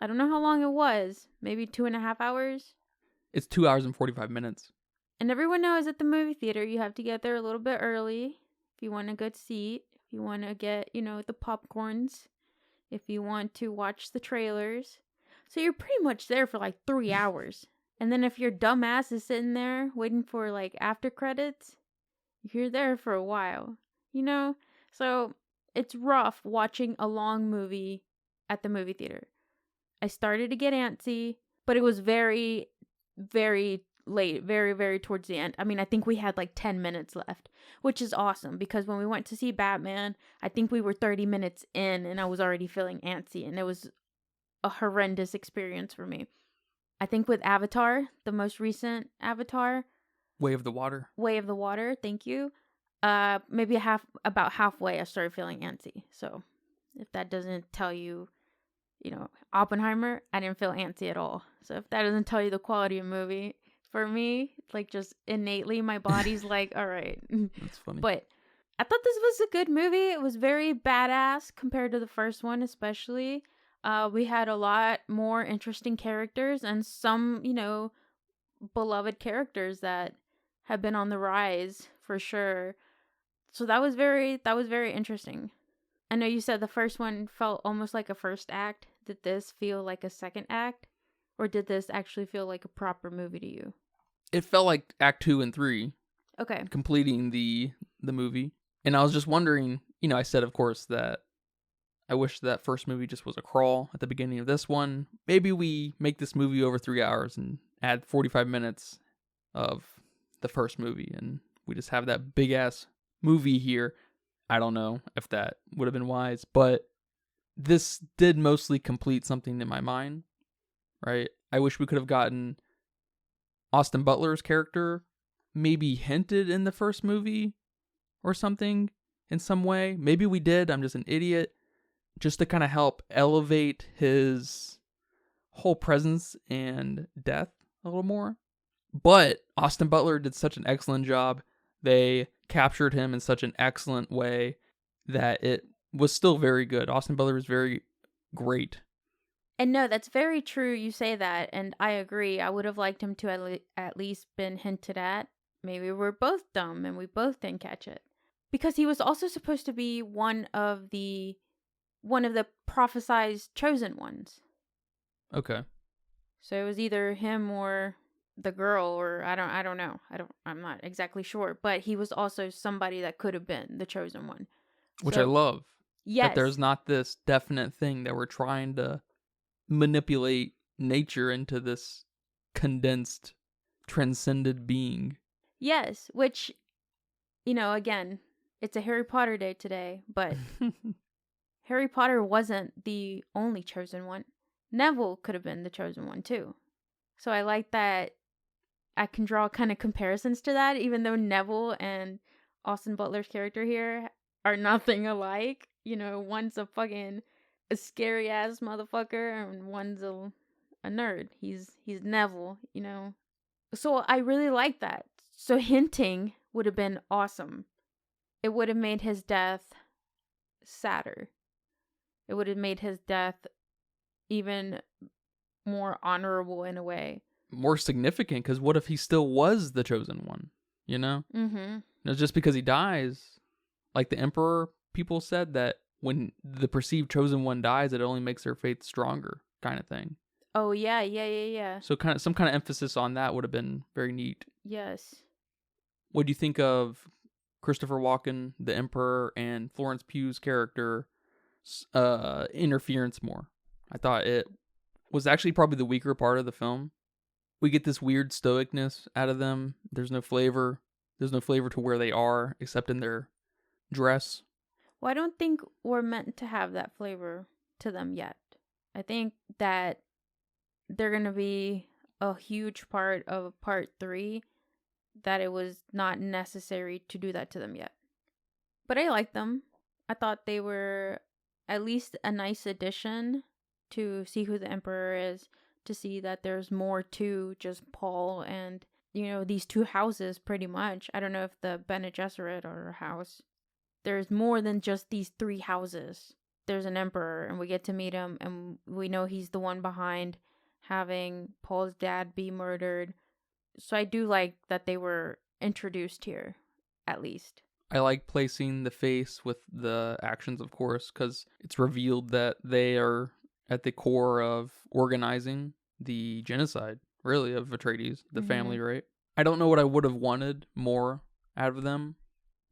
I don't know how long it was. Maybe 2.5 hours. It's 2 hours and 45 minutes. And everyone knows at the movie theater, you have to get there a little bit early if you want a good seat, if you want to get, the popcorns, if you want to watch the trailers. So you're pretty much there for like 3 hours. And then if your dumbass is sitting there waiting for like after credits, you're there for a while, you know? So it's rough watching a long movie at the movie theater. I started to get antsy, but it was very, very late, very, very towards the end. I mean, I think we had like 10 minutes left, which is awesome because when we went to see Batman, I think we were 30 minutes in and I was already feeling antsy, and it was a horrendous experience for me. I think with Avatar, the most recent Avatar, Way of the Water. Way of the Water, thank you. Maybe about halfway I started feeling antsy. So if that doesn't tell you, Oppenheimer, I didn't feel antsy at all. So if that doesn't tell you the quality of movie, for me, like just innately my body's like, all right. That's funny. But I thought this was a good movie. It was very badass compared to the first one, especially. We had a lot more interesting characters and some, beloved characters that have been on the rise for sure. So that was very interesting. I know you said the first one felt almost like a first act. Did this feel like a second act? Or did this actually feel like a proper movie to you? It felt like Act 2 and 3. Okay. Completing the movie. And I was just wondering, I said, of course, that I wish that first movie just was a crawl at the beginning of this one. Maybe we make this movie over 3 hours and add 45 minutes of the first movie, and we just have that big-ass movie here. I don't know if that would have been wise, but this did mostly complete something in my mind, right? I wish we could have gotten Austin Butler's character maybe hinted in the first movie or something in some way. Maybe we did. I'm just an idiot. Just to kind of help elevate his whole presence and death a little more. But Austin Butler did such an excellent job. They captured him in such an excellent way that it was still very good. Austin Butler was very great. And no, that's very true. You say that, and I agree. I would have liked him to at least been hinted at. Maybe we're both dumb and we both didn't catch it. Because he was also supposed to be one of the prophesized chosen ones. Okay. So it was either him or the girl, or I don't know. I'm not exactly sure, but he was also somebody that could have been the chosen one. Which I love. Yes. That there's not this definite thing that we're trying to manipulate nature into this condensed, transcended being. Yes, which, again, it's a Harry Potter day today, but Harry Potter wasn't the only chosen one. Neville could have been the chosen one too. So I like that I can draw kind of comparisons to that, even though Neville and Austin Butler's character here are nothing alike. One's a scary ass motherfucker and one's a nerd. He's Neville, So I really like that. So hinting would have been awesome. It would have made his death sadder. It would have made his death even more honorable in a way. More significant, because what if he still was the chosen one, Mm-hmm. It's just because he dies, like the Emperor, people said that when the perceived chosen one dies, it only makes their faith stronger, kind of thing. Oh, yeah. So some kind of emphasis on that would have been very neat. Yes. What do you think of Christopher Walken, the Emperor, and Florence Pugh's character interference more? I thought it was actually probably the weaker part of the film. We get this weird stoicness out of them. There's no flavor. There's no flavor to where they are, except in their dress. Well, I don't think we're meant to have that flavor to them yet. I think that they're going to be a huge part of part 3, that it was not necessary to do that to them yet. But I like them. I thought they were at least a nice addition to see who the Emperor is, to see that there's more to just Paul and, these 2 houses pretty much. I don't know if the Bene Gesserit are a house. There's more than just these 3 houses. There's an Emperor, and we get to meet him, and we know he's the one behind having Paul's dad be murdered. So I do like that they were introduced here, at least. I like placing the face with the actions, of course, because it's revealed that they are at the core of organizing the genocide, really, of Atreides, the family, right? I don't know what I would have wanted more out of them,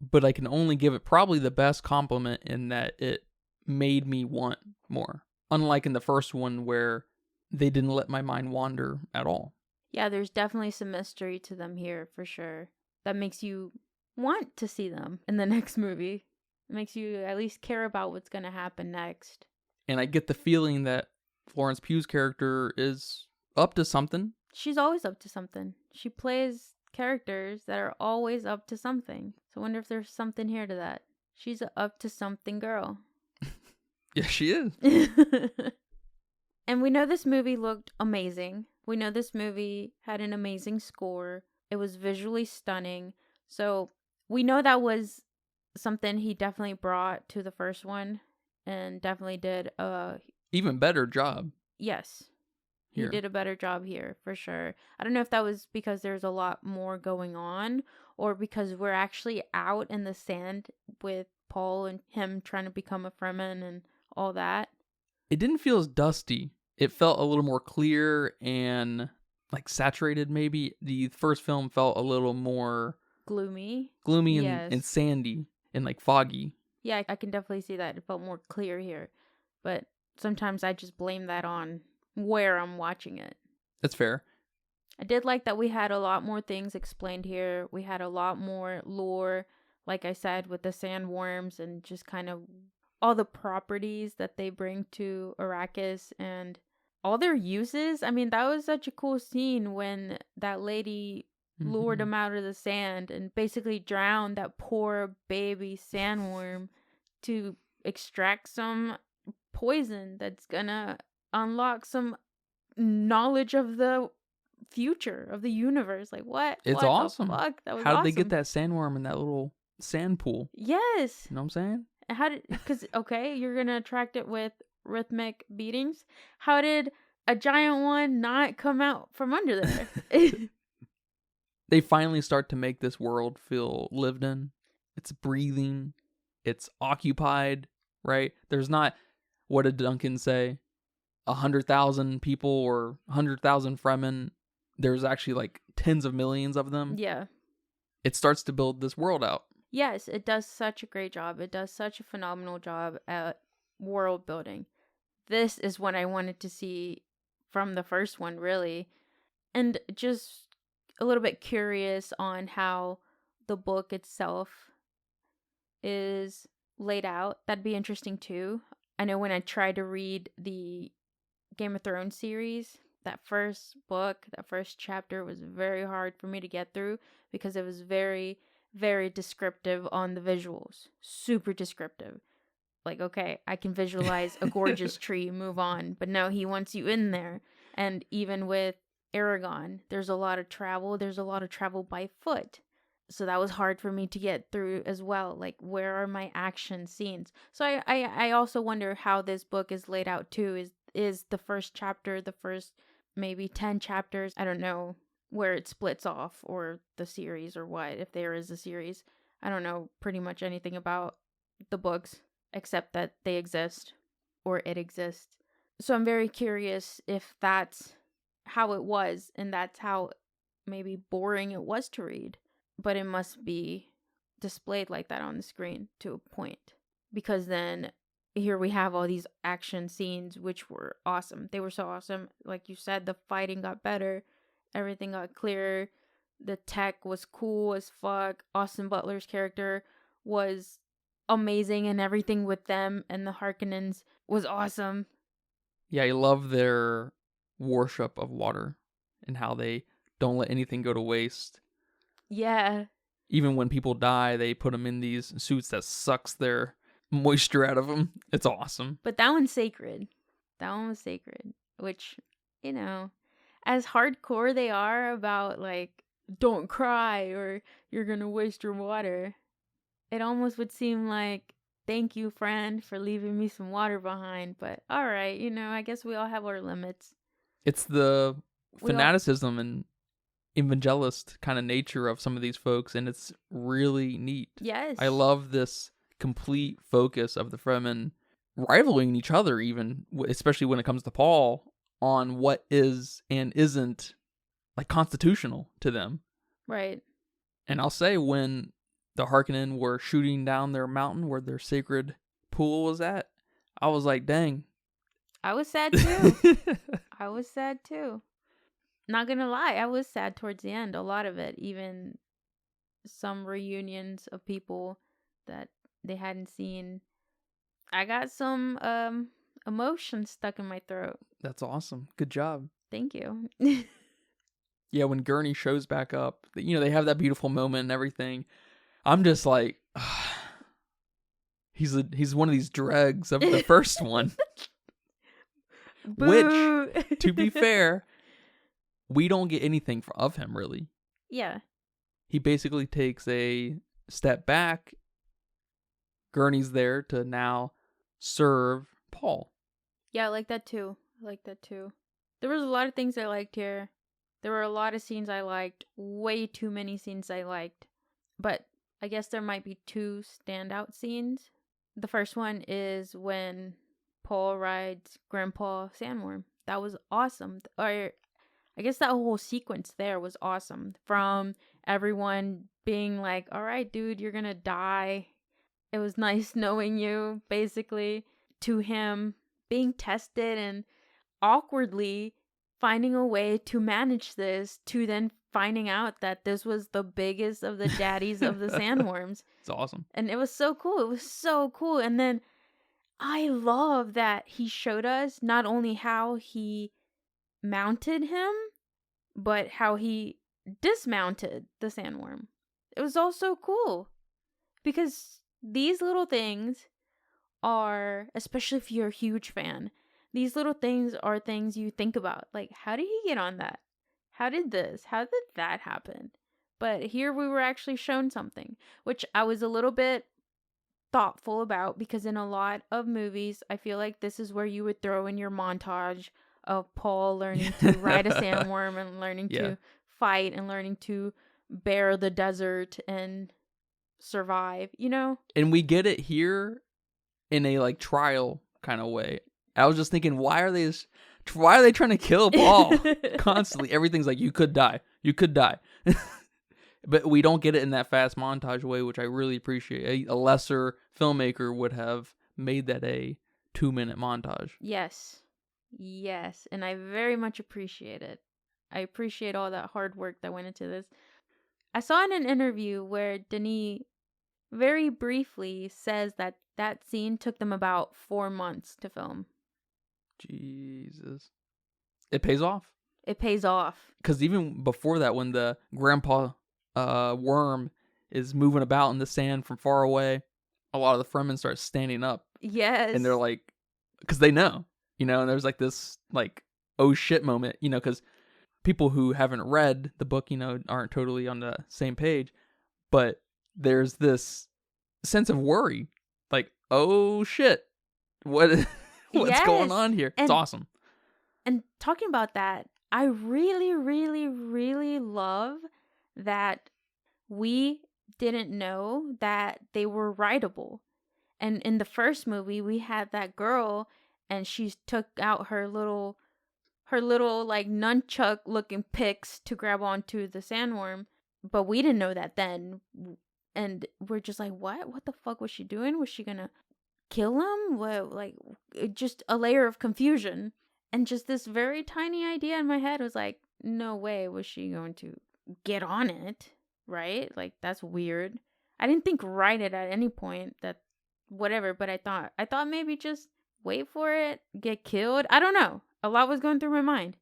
but I can only give it probably the best compliment in that it made me want more. Unlike in the first one where they didn't let my mind wander at all. Yeah, there's definitely some mystery to them here for sure. That makes you want to see them in the next movie. It makes you at least care about what's going to happen next. And I get the feeling that Florence Pugh's character is up to something. She's always up to something. She plays characters that are always up to something. So I wonder if there's something here to that. She's a up to something girl. Yeah, she is. And we know this movie looked amazing. We know this movie had an amazing score. It was visually stunning. So we know that was something he definitely brought to the first one and definitely did a even better job. Yes. Here. He did a better job here for sure. I don't know if that was because there's a lot more going on or because we're actually out in the sand with Paul and him trying to become a Fremen and all that. It didn't feel as dusty. It felt a little more clear and like saturated maybe. The first film felt a little more gloomy and sandy and like foggy. Yeah, I can definitely see that. It felt more clear here. But sometimes I just blame that on where I'm watching it. That's fair. I did like that we had a lot more things explained here. We had a lot more lore, like I said, with the sandworms and just kind of all the properties that they bring to Arrakis and all their uses. I mean, that was such a cool scene when that lady lured him out of the sand and basically drowned that poor baby sandworm to extract some poison that's gonna unlock some knowledge of the future of the universe. Like what? It's what awesome. The fuck? That was How did awesome. they get that sandworm in that little sand pool? Yes. You know what I'm saying? How did? Because okay, you're gonna attract it with rhythmic beatings. How did a giant one not come out from under there? They finally start to make this world feel lived in. It's breathing. It's occupied, right? There's not, what did Duncan say? 100,000 people or 100,000 Fremen. There's actually like tens of millions of them. Yeah. It starts to build this world out. Yes, it does such a great job. It does such a phenomenal job at world building. This is what I wanted to see from the first one, really. And just a little bit curious on how the book itself is laid out. That'd be interesting too. I know when I tried to read the Game of Thrones series, that first book, that first chapter was very hard for me to get through because it was very, very descriptive on the visuals. Super descriptive. Like, okay, I can visualize a gorgeous tree, move on. But no, he wants you in there. And even with Aragon, there's a lot of travel. There's a lot of travel by foot. So that was hard for me to get through as well. Like, where are my action scenes? So I also wonder how this book is laid out too. Is the first chapter, the first maybe 10 chapters, I don't know where it splits off, or the series, or what, if there is a series. I don't know pretty much anything about the books except that they exist or it exists. So I'm very curious if that's how it was and that's how maybe boring it was to read. But it must be displayed like that on the screen to a point. Because then here we have all these action scenes which were awesome. They were so awesome. Like you said, the fighting got better. Everything got clearer. The tech was cool as fuck. Austin Butler's character was amazing, and everything with them and the Harkonnens was awesome. Yeah, I love their worship of water and how they don't let anything go to waste. Yeah. Even when people die, they put them in these suits that sucks their moisture out of them. It's awesome. But that one's sacred. That one was sacred. Which, you know, as hardcore they are about, like, don't cry or you're gonna waste your water, it almost would seem like, thank you, friend, for leaving me some water behind. But alright, I guess we all have our limits. It's the fanaticism and evangelist kind of nature of some of these folks, and it's really neat. Yes. I love this complete focus of the Fremen rivaling each other, even especially when it comes to Paul, on what is and isn't like constitutional to them. Right. And I'll say, when the Harkonnen were shooting down their mountain where their sacred pool was at, I was like, dang. I was sad too. I was sad too. Not gonna lie, I was sad towards the end. A lot of it, even some reunions of people that they hadn't seen. I got some emotion stuck in my throat. That's awesome. Good job. Thank you. Yeah, when Gurney shows back up, they have that beautiful moment and everything. I'm just like, he's one of these dregs of the first one. Boo. Which, to be fair, we don't get anything of him, really. Yeah. He basically takes a step back. Gurney's there to now serve Paul. Yeah, I like that too. There was a lot of things I liked here. There were a lot of scenes I liked. Way too many scenes I liked. But I guess there might be two standout scenes. The first one is when Paul rides Grandpa Sandworm. That was awesome. Or I guess that whole sequence there was awesome. From everyone being like, all right, dude, you're gonna die. It was nice knowing you, basically. To him being tested and awkwardly finding a way to manage this, to then finding out that this was the biggest of the daddies of the sandworms. It's awesome. And it was so cool. It was so cool. And then I love that he showed us not only how he mounted him, but how he dismounted the sandworm. It was all so cool. Because these little things are, especially if you're a huge fan, these little things are things you think about. Like, how did he get on that? How did that happen? But here we were actually shown something, which I was a little bit thoughtful about, because in a lot of movies, I feel like this is where you would throw in your montage of Paul learning to ride a sandworm and learning to fight and learning to bear the desert and survive, And we get it here in a like trial kind of way. I was just thinking, why are they trying to kill Paul constantly? Everything's like, you could die. But we don't get it in that fast montage way, which I really appreciate. A lesser filmmaker would have made that a 2-minute montage. Yes, and I very much appreciate it. I appreciate all that hard work that went into this. I saw in an interview where Denis very briefly says that scene took them about 4 months to film. Jesus. It pays off. It pays off. Because even before that, when the grandpa worm is moving about in the sand from far away, a lot of the Fremen start standing up. Yes. And they're like, because they know, and there's like this like, oh shit moment, because people who haven't read the book, aren't totally on the same page. But there's this sense of worry. Like, oh shit, what's going on here? It's awesome. And talking about that, I really, really, really love that we didn't know that they were rideable. And in the first movie, we had that girl, and she took out her little like nunchuck looking picks to grab onto the sandworm, but we didn't know that then. And we're just like, what the fuck was she doing? Was she gonna kill him? What, like, just a layer of confusion. And just this very tiny idea in my head was like, no way was she going to get on it, right? Like, that's weird. I didn't think ride it at any point, that whatever, but I thought maybe just wait for it, get killed. I don't know. A lot was going through my mind.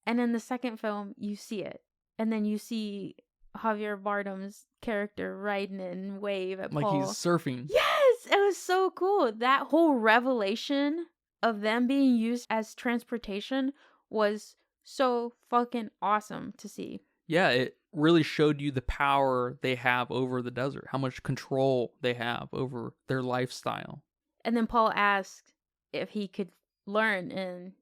And in the second film, you see it. And then you see Javier Bardem's character riding it and wave at Paul. Like he's surfing. Yes! It was so cool. That whole revelation of them being used as transportation was so fucking awesome to see. Yeah, it really showed you the power they have over the desert, how much control they have over their lifestyle. And then Paul asked if he could learn, and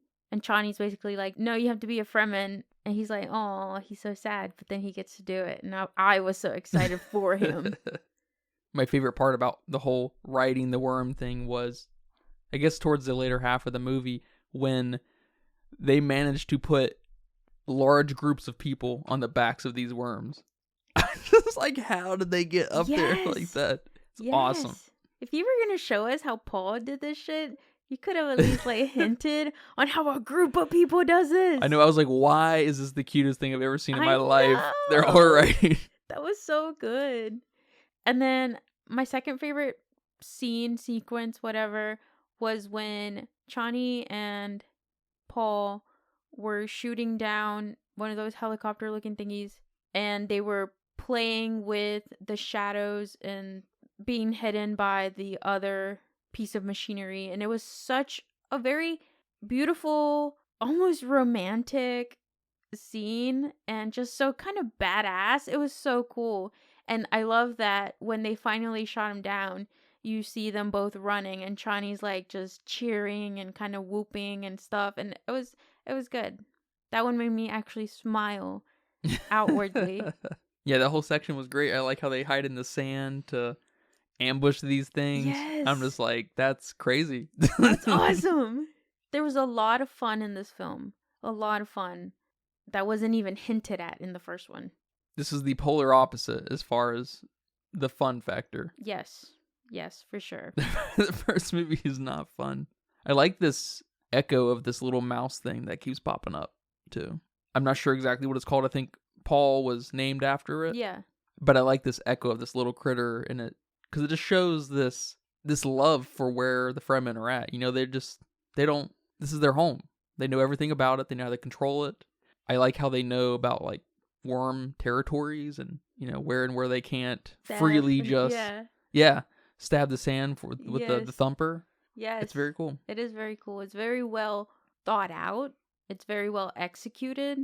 Chani's basically like, no, you have to be a Fremen And he's like, oh, he's so sad, but then he gets to do it. And I was so excited for him. My favorite part about the whole riding the worm thing was, I guess, towards the later half of the movie when they managed to put large groups of people on the backs of these worms. Just like, how did they get up there like that? It's awesome. If you were going to show us how Paul did this shit, you could have at least like hinted on how a group of people does this. I know. I was like, why is this the cutest thing I've ever seen in my life? Know. They're all right. That was so good. And then my second favorite scene, sequence, whatever, was when Chani and Paul were shooting down one of those helicopter looking thingies, and they were playing with the shadows and being hidden by the other piece of machinery. And it was such a very beautiful, almost romantic scene, and just so kind of badass. It was so cool. And I love that when they finally shot him down, you see them both running, and Chani's like just cheering and kind of whooping and stuff. And it was good. That one made me actually smile outwardly. Yeah, that whole section was great. I like how they hide in the sand to ambush these things. Yes. I'm just like, that's crazy. That's awesome. There was a lot of fun in this film. A lot of fun that wasn't even hinted at in the first one. This is the polar opposite as far as the fun factor. Yes, for sure. The first movie is not fun. I like this echo of this little mouse thing that keeps popping up too. I'm not sure exactly what it's called. I think Paul was named after it. Yeah. But I like this echo of this little critter in it because it just shows this love for where the Fremen are at. You know, this is their home. They know everything about it. They know how to control it. I like how they know about like worm territories and, you know, where they can't freely just stab the sand with the thumper. Yes. It's very cool. It is very cool. It's very well thought out. It's very well executed.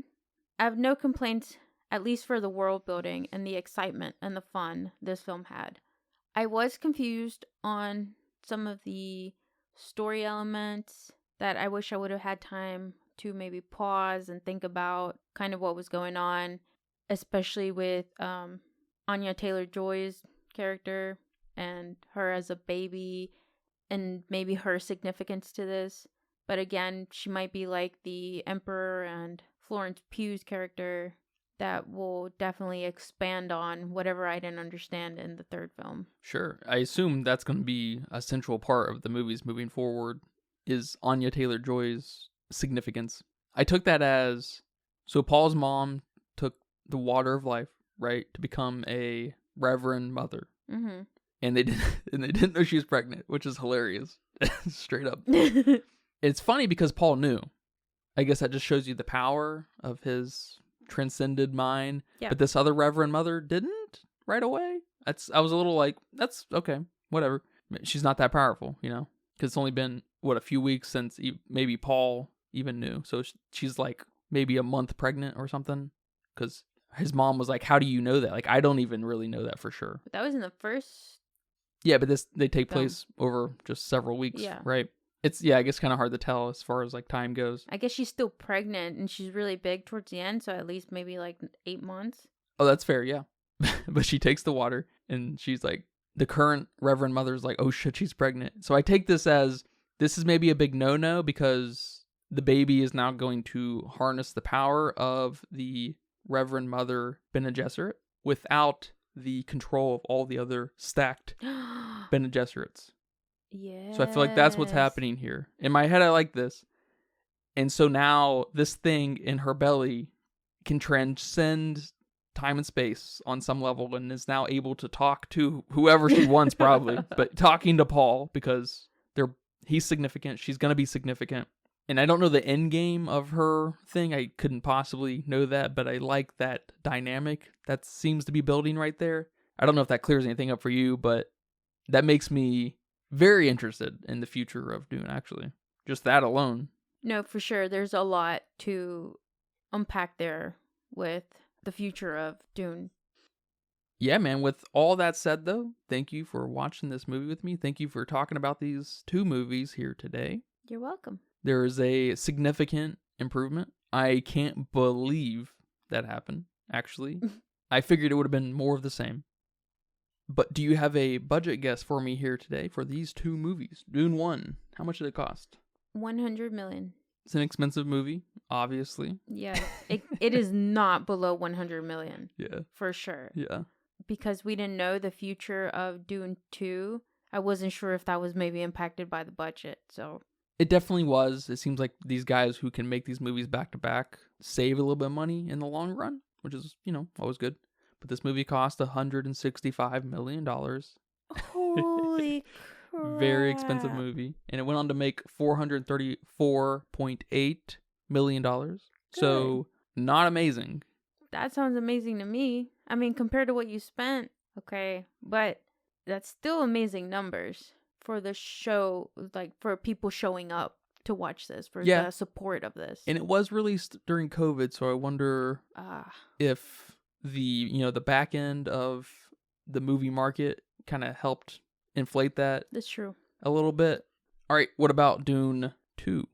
I have no complaints, at least for the world building and the excitement and the fun this film had. I was confused on some of the story elements that I wish I would have had time to maybe pause and think about kind of what was going on, especially with Anya Taylor-Joy's character and her as a baby and maybe her significance to this. But again, she might be like the Emperor and Florence Pugh's character that will definitely expand on whatever I didn't understand in the third film. Sure. I assume that's going to be a central part of the movies moving forward, is Anya Taylor-Joy's significance. I took that as, so Paul's mom took the water of life, right, to become a reverend mother. Mm-hmm. And they didn't know she was pregnant, which is hilarious. Straight up. It's funny because Paul knew. I guess that just shows you the power of his transcended mind. Yeah. But this other reverend mother didn't right away. I was a little like, that's okay, whatever. She's not that powerful, you know, because it's only been, a few weeks since maybe Paul even knew. So she's like maybe a month pregnant or something, because his mom was like, how do you know that? Like, I don't even really know that for sure. But that was in the first. Yeah, but they take place over just several weeks, right? It's, I guess kind of hard to tell as far as like time goes. I guess she's still pregnant and she's really big towards the end, so at least maybe like 8 months. Oh, that's fair, yeah. But she takes the water and she's like, the current Reverend Mother's like, oh shit, she's pregnant. So I take this as, this is maybe a big no-no because the baby is now going to harness the power of the Reverend Mother Bene Gesserit without the control of all the other stacked Bene Gesserits. Yeah. So I feel like that's what's happening here. In my head, I like this. And so now this thing in her belly can transcend time and space on some level and is now able to talk to whoever she wants, probably, but talking to Paul because he's significant. She's going to be significant. And I don't know the end game of her thing. I couldn't possibly know that, but I like that dynamic that seems to be building right there. I don't know if that clears anything up for you, but that makes me very interested in the future of Dune, actually. Just that alone. No, for sure. There's a lot to unpack there with the future of Dune. Yeah, man. With all that said, though, thank you for watching this movie with me. Thank you for talking about these two movies here today. You're welcome. There is a significant improvement I can't believe that happened, actually. I figured it would have been more of the same. But do you have a budget guess for me here today for these two movies? Dune 1, how much did it cost? 100 million. It's an expensive movie, obviously. Yeah, it is not below 100 million. Yeah. For sure. Yeah. Because we didn't know the future of Dune 2, I wasn't sure if that was maybe impacted by the budget, so... It definitely was. It seems like these guys who can make these movies back to back save a little bit of money in the long run, which is, always good. But this movie cost $165 million. Holy crap. Very expensive movie. And it went on to make $434.8 million. So, not amazing. That sounds amazing to me. I mean, compared to what you spent, okay, but that's still amazing numbers for the show, like for people showing up to watch this, for the support of this. And it was released during COVID, so I wonder if the back end of the movie market kind of helped inflate that. That's true. A little bit. All right, what about Dune 2?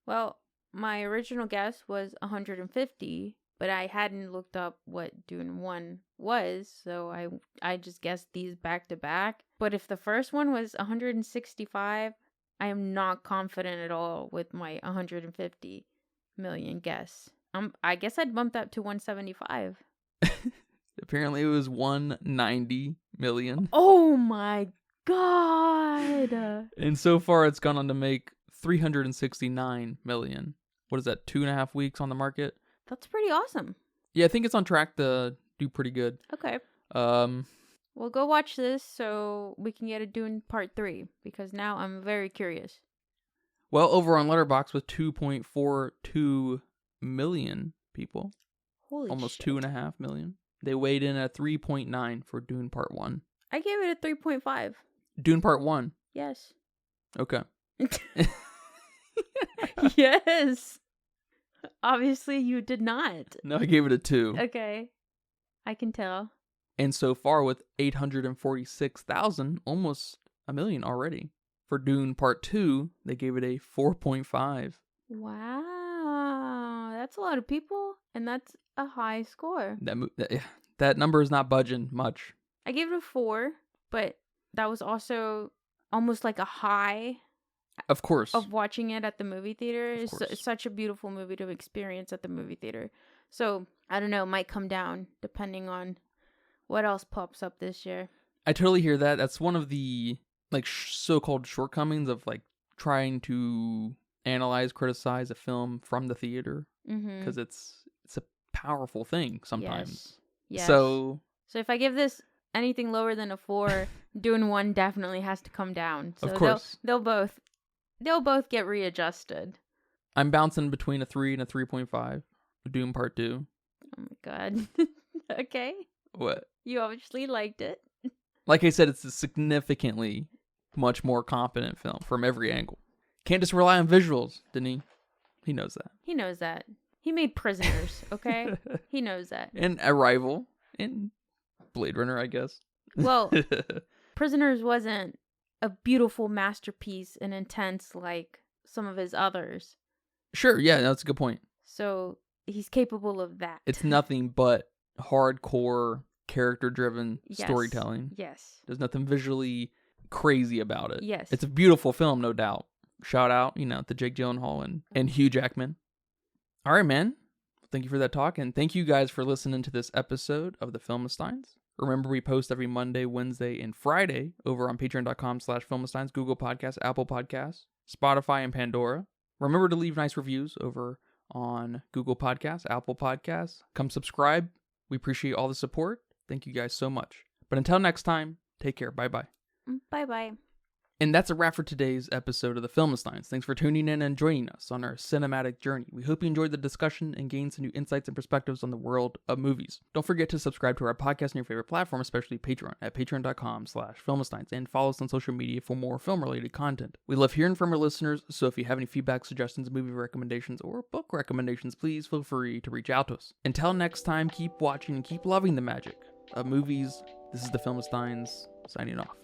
Well, my original guess was 150, but I hadn't looked up what Dune 1 was, so I just guessed these back to back. But if the first one was 165, I am not confident at all with my 150 million guess. I guess I'd bump that to 175. Apparently it was 190 million. Oh my god! And so far it's gone on to make 369 million. What is that, 2.5 weeks on the market? That's pretty awesome. Yeah, I think it's on track to do pretty good. Okay. We'll go watch this so we can get a Dune Part 3, because now I'm very curious. Well, over on Letterboxd with 2.42 million people. Holy almost shit. 2.5 million. They weighed in at 3.9 for Dune Part 1. I gave it a 3.5. Dune Part 1? Yes. Okay. Yes. Obviously, you did not. No, I gave it a 2. Okay. I can tell. And so far with 846,000, almost a million already. For Dune Part 2, they gave it a 4.5. Wow. That's a lot of people, and that's a high score. That number is not budging much. I gave it a 4, but that was also almost like a high. Of course. Of watching it at the movie theater. It's such a beautiful movie to experience at the movie theater. So, I don't know, it might come down depending on what else pops up this year. I totally hear that. That's one of the so-called shortcomings of trying to analyze, criticize a film from the theater, because it's a powerful thing sometimes. Yes. So if I give this anything lower than a 4, Dune 1 definitely has to come down. So of course. They'll both get readjusted. I'm bouncing between a 3 and a 3.5. Dune Part 2. Oh my god. Okay. What? You obviously liked it. Like I said, it's a significantly much more competent film from every angle. Can't just rely on visuals, Denis. He knows that. He knows that. He made Prisoners, okay? He knows that. And Arrival. And Blade Runner, I guess. Well, Prisoners wasn't a beautiful masterpiece and intense like some of his others. Sure, yeah, that's a good point. So he's capable of that. It's nothing but hardcore, character-driven storytelling. Yes. There's nothing visually crazy about it. Yes. It's a beautiful film, no doubt. Shout out, to Jake Gyllenhaal and Hugh Jackman. All right, man. Thank you for that talk, and thank you guys for listening to this episode of the Filmistines. Remember, we post every Monday, Wednesday, and Friday over on patreon.com/Filmistines, Google Podcasts, Apple Podcasts, Spotify, and Pandora. Remember to leave nice reviews over on Google Podcasts, Apple Podcasts. Come subscribe. We appreciate all the support. Thank you guys so much. But until next time, take care. Bye-bye. Bye-bye. And that's a wrap for today's episode of the Filmistines. Thanks for tuning in and joining us on our cinematic journey. We hope you enjoyed the discussion and gained some new insights and perspectives on the world of movies. Don't forget to subscribe to our podcast on your favorite platform, especially Patreon, at patreon.com/Filmistines, and follow us on social media for more film-related content. We love hearing from our listeners, so if you have any feedback, suggestions, movie recommendations, or book recommendations, please feel free to reach out to us. Until next time, keep watching and keep loving the magic of movies. This is the Filmistines, signing off.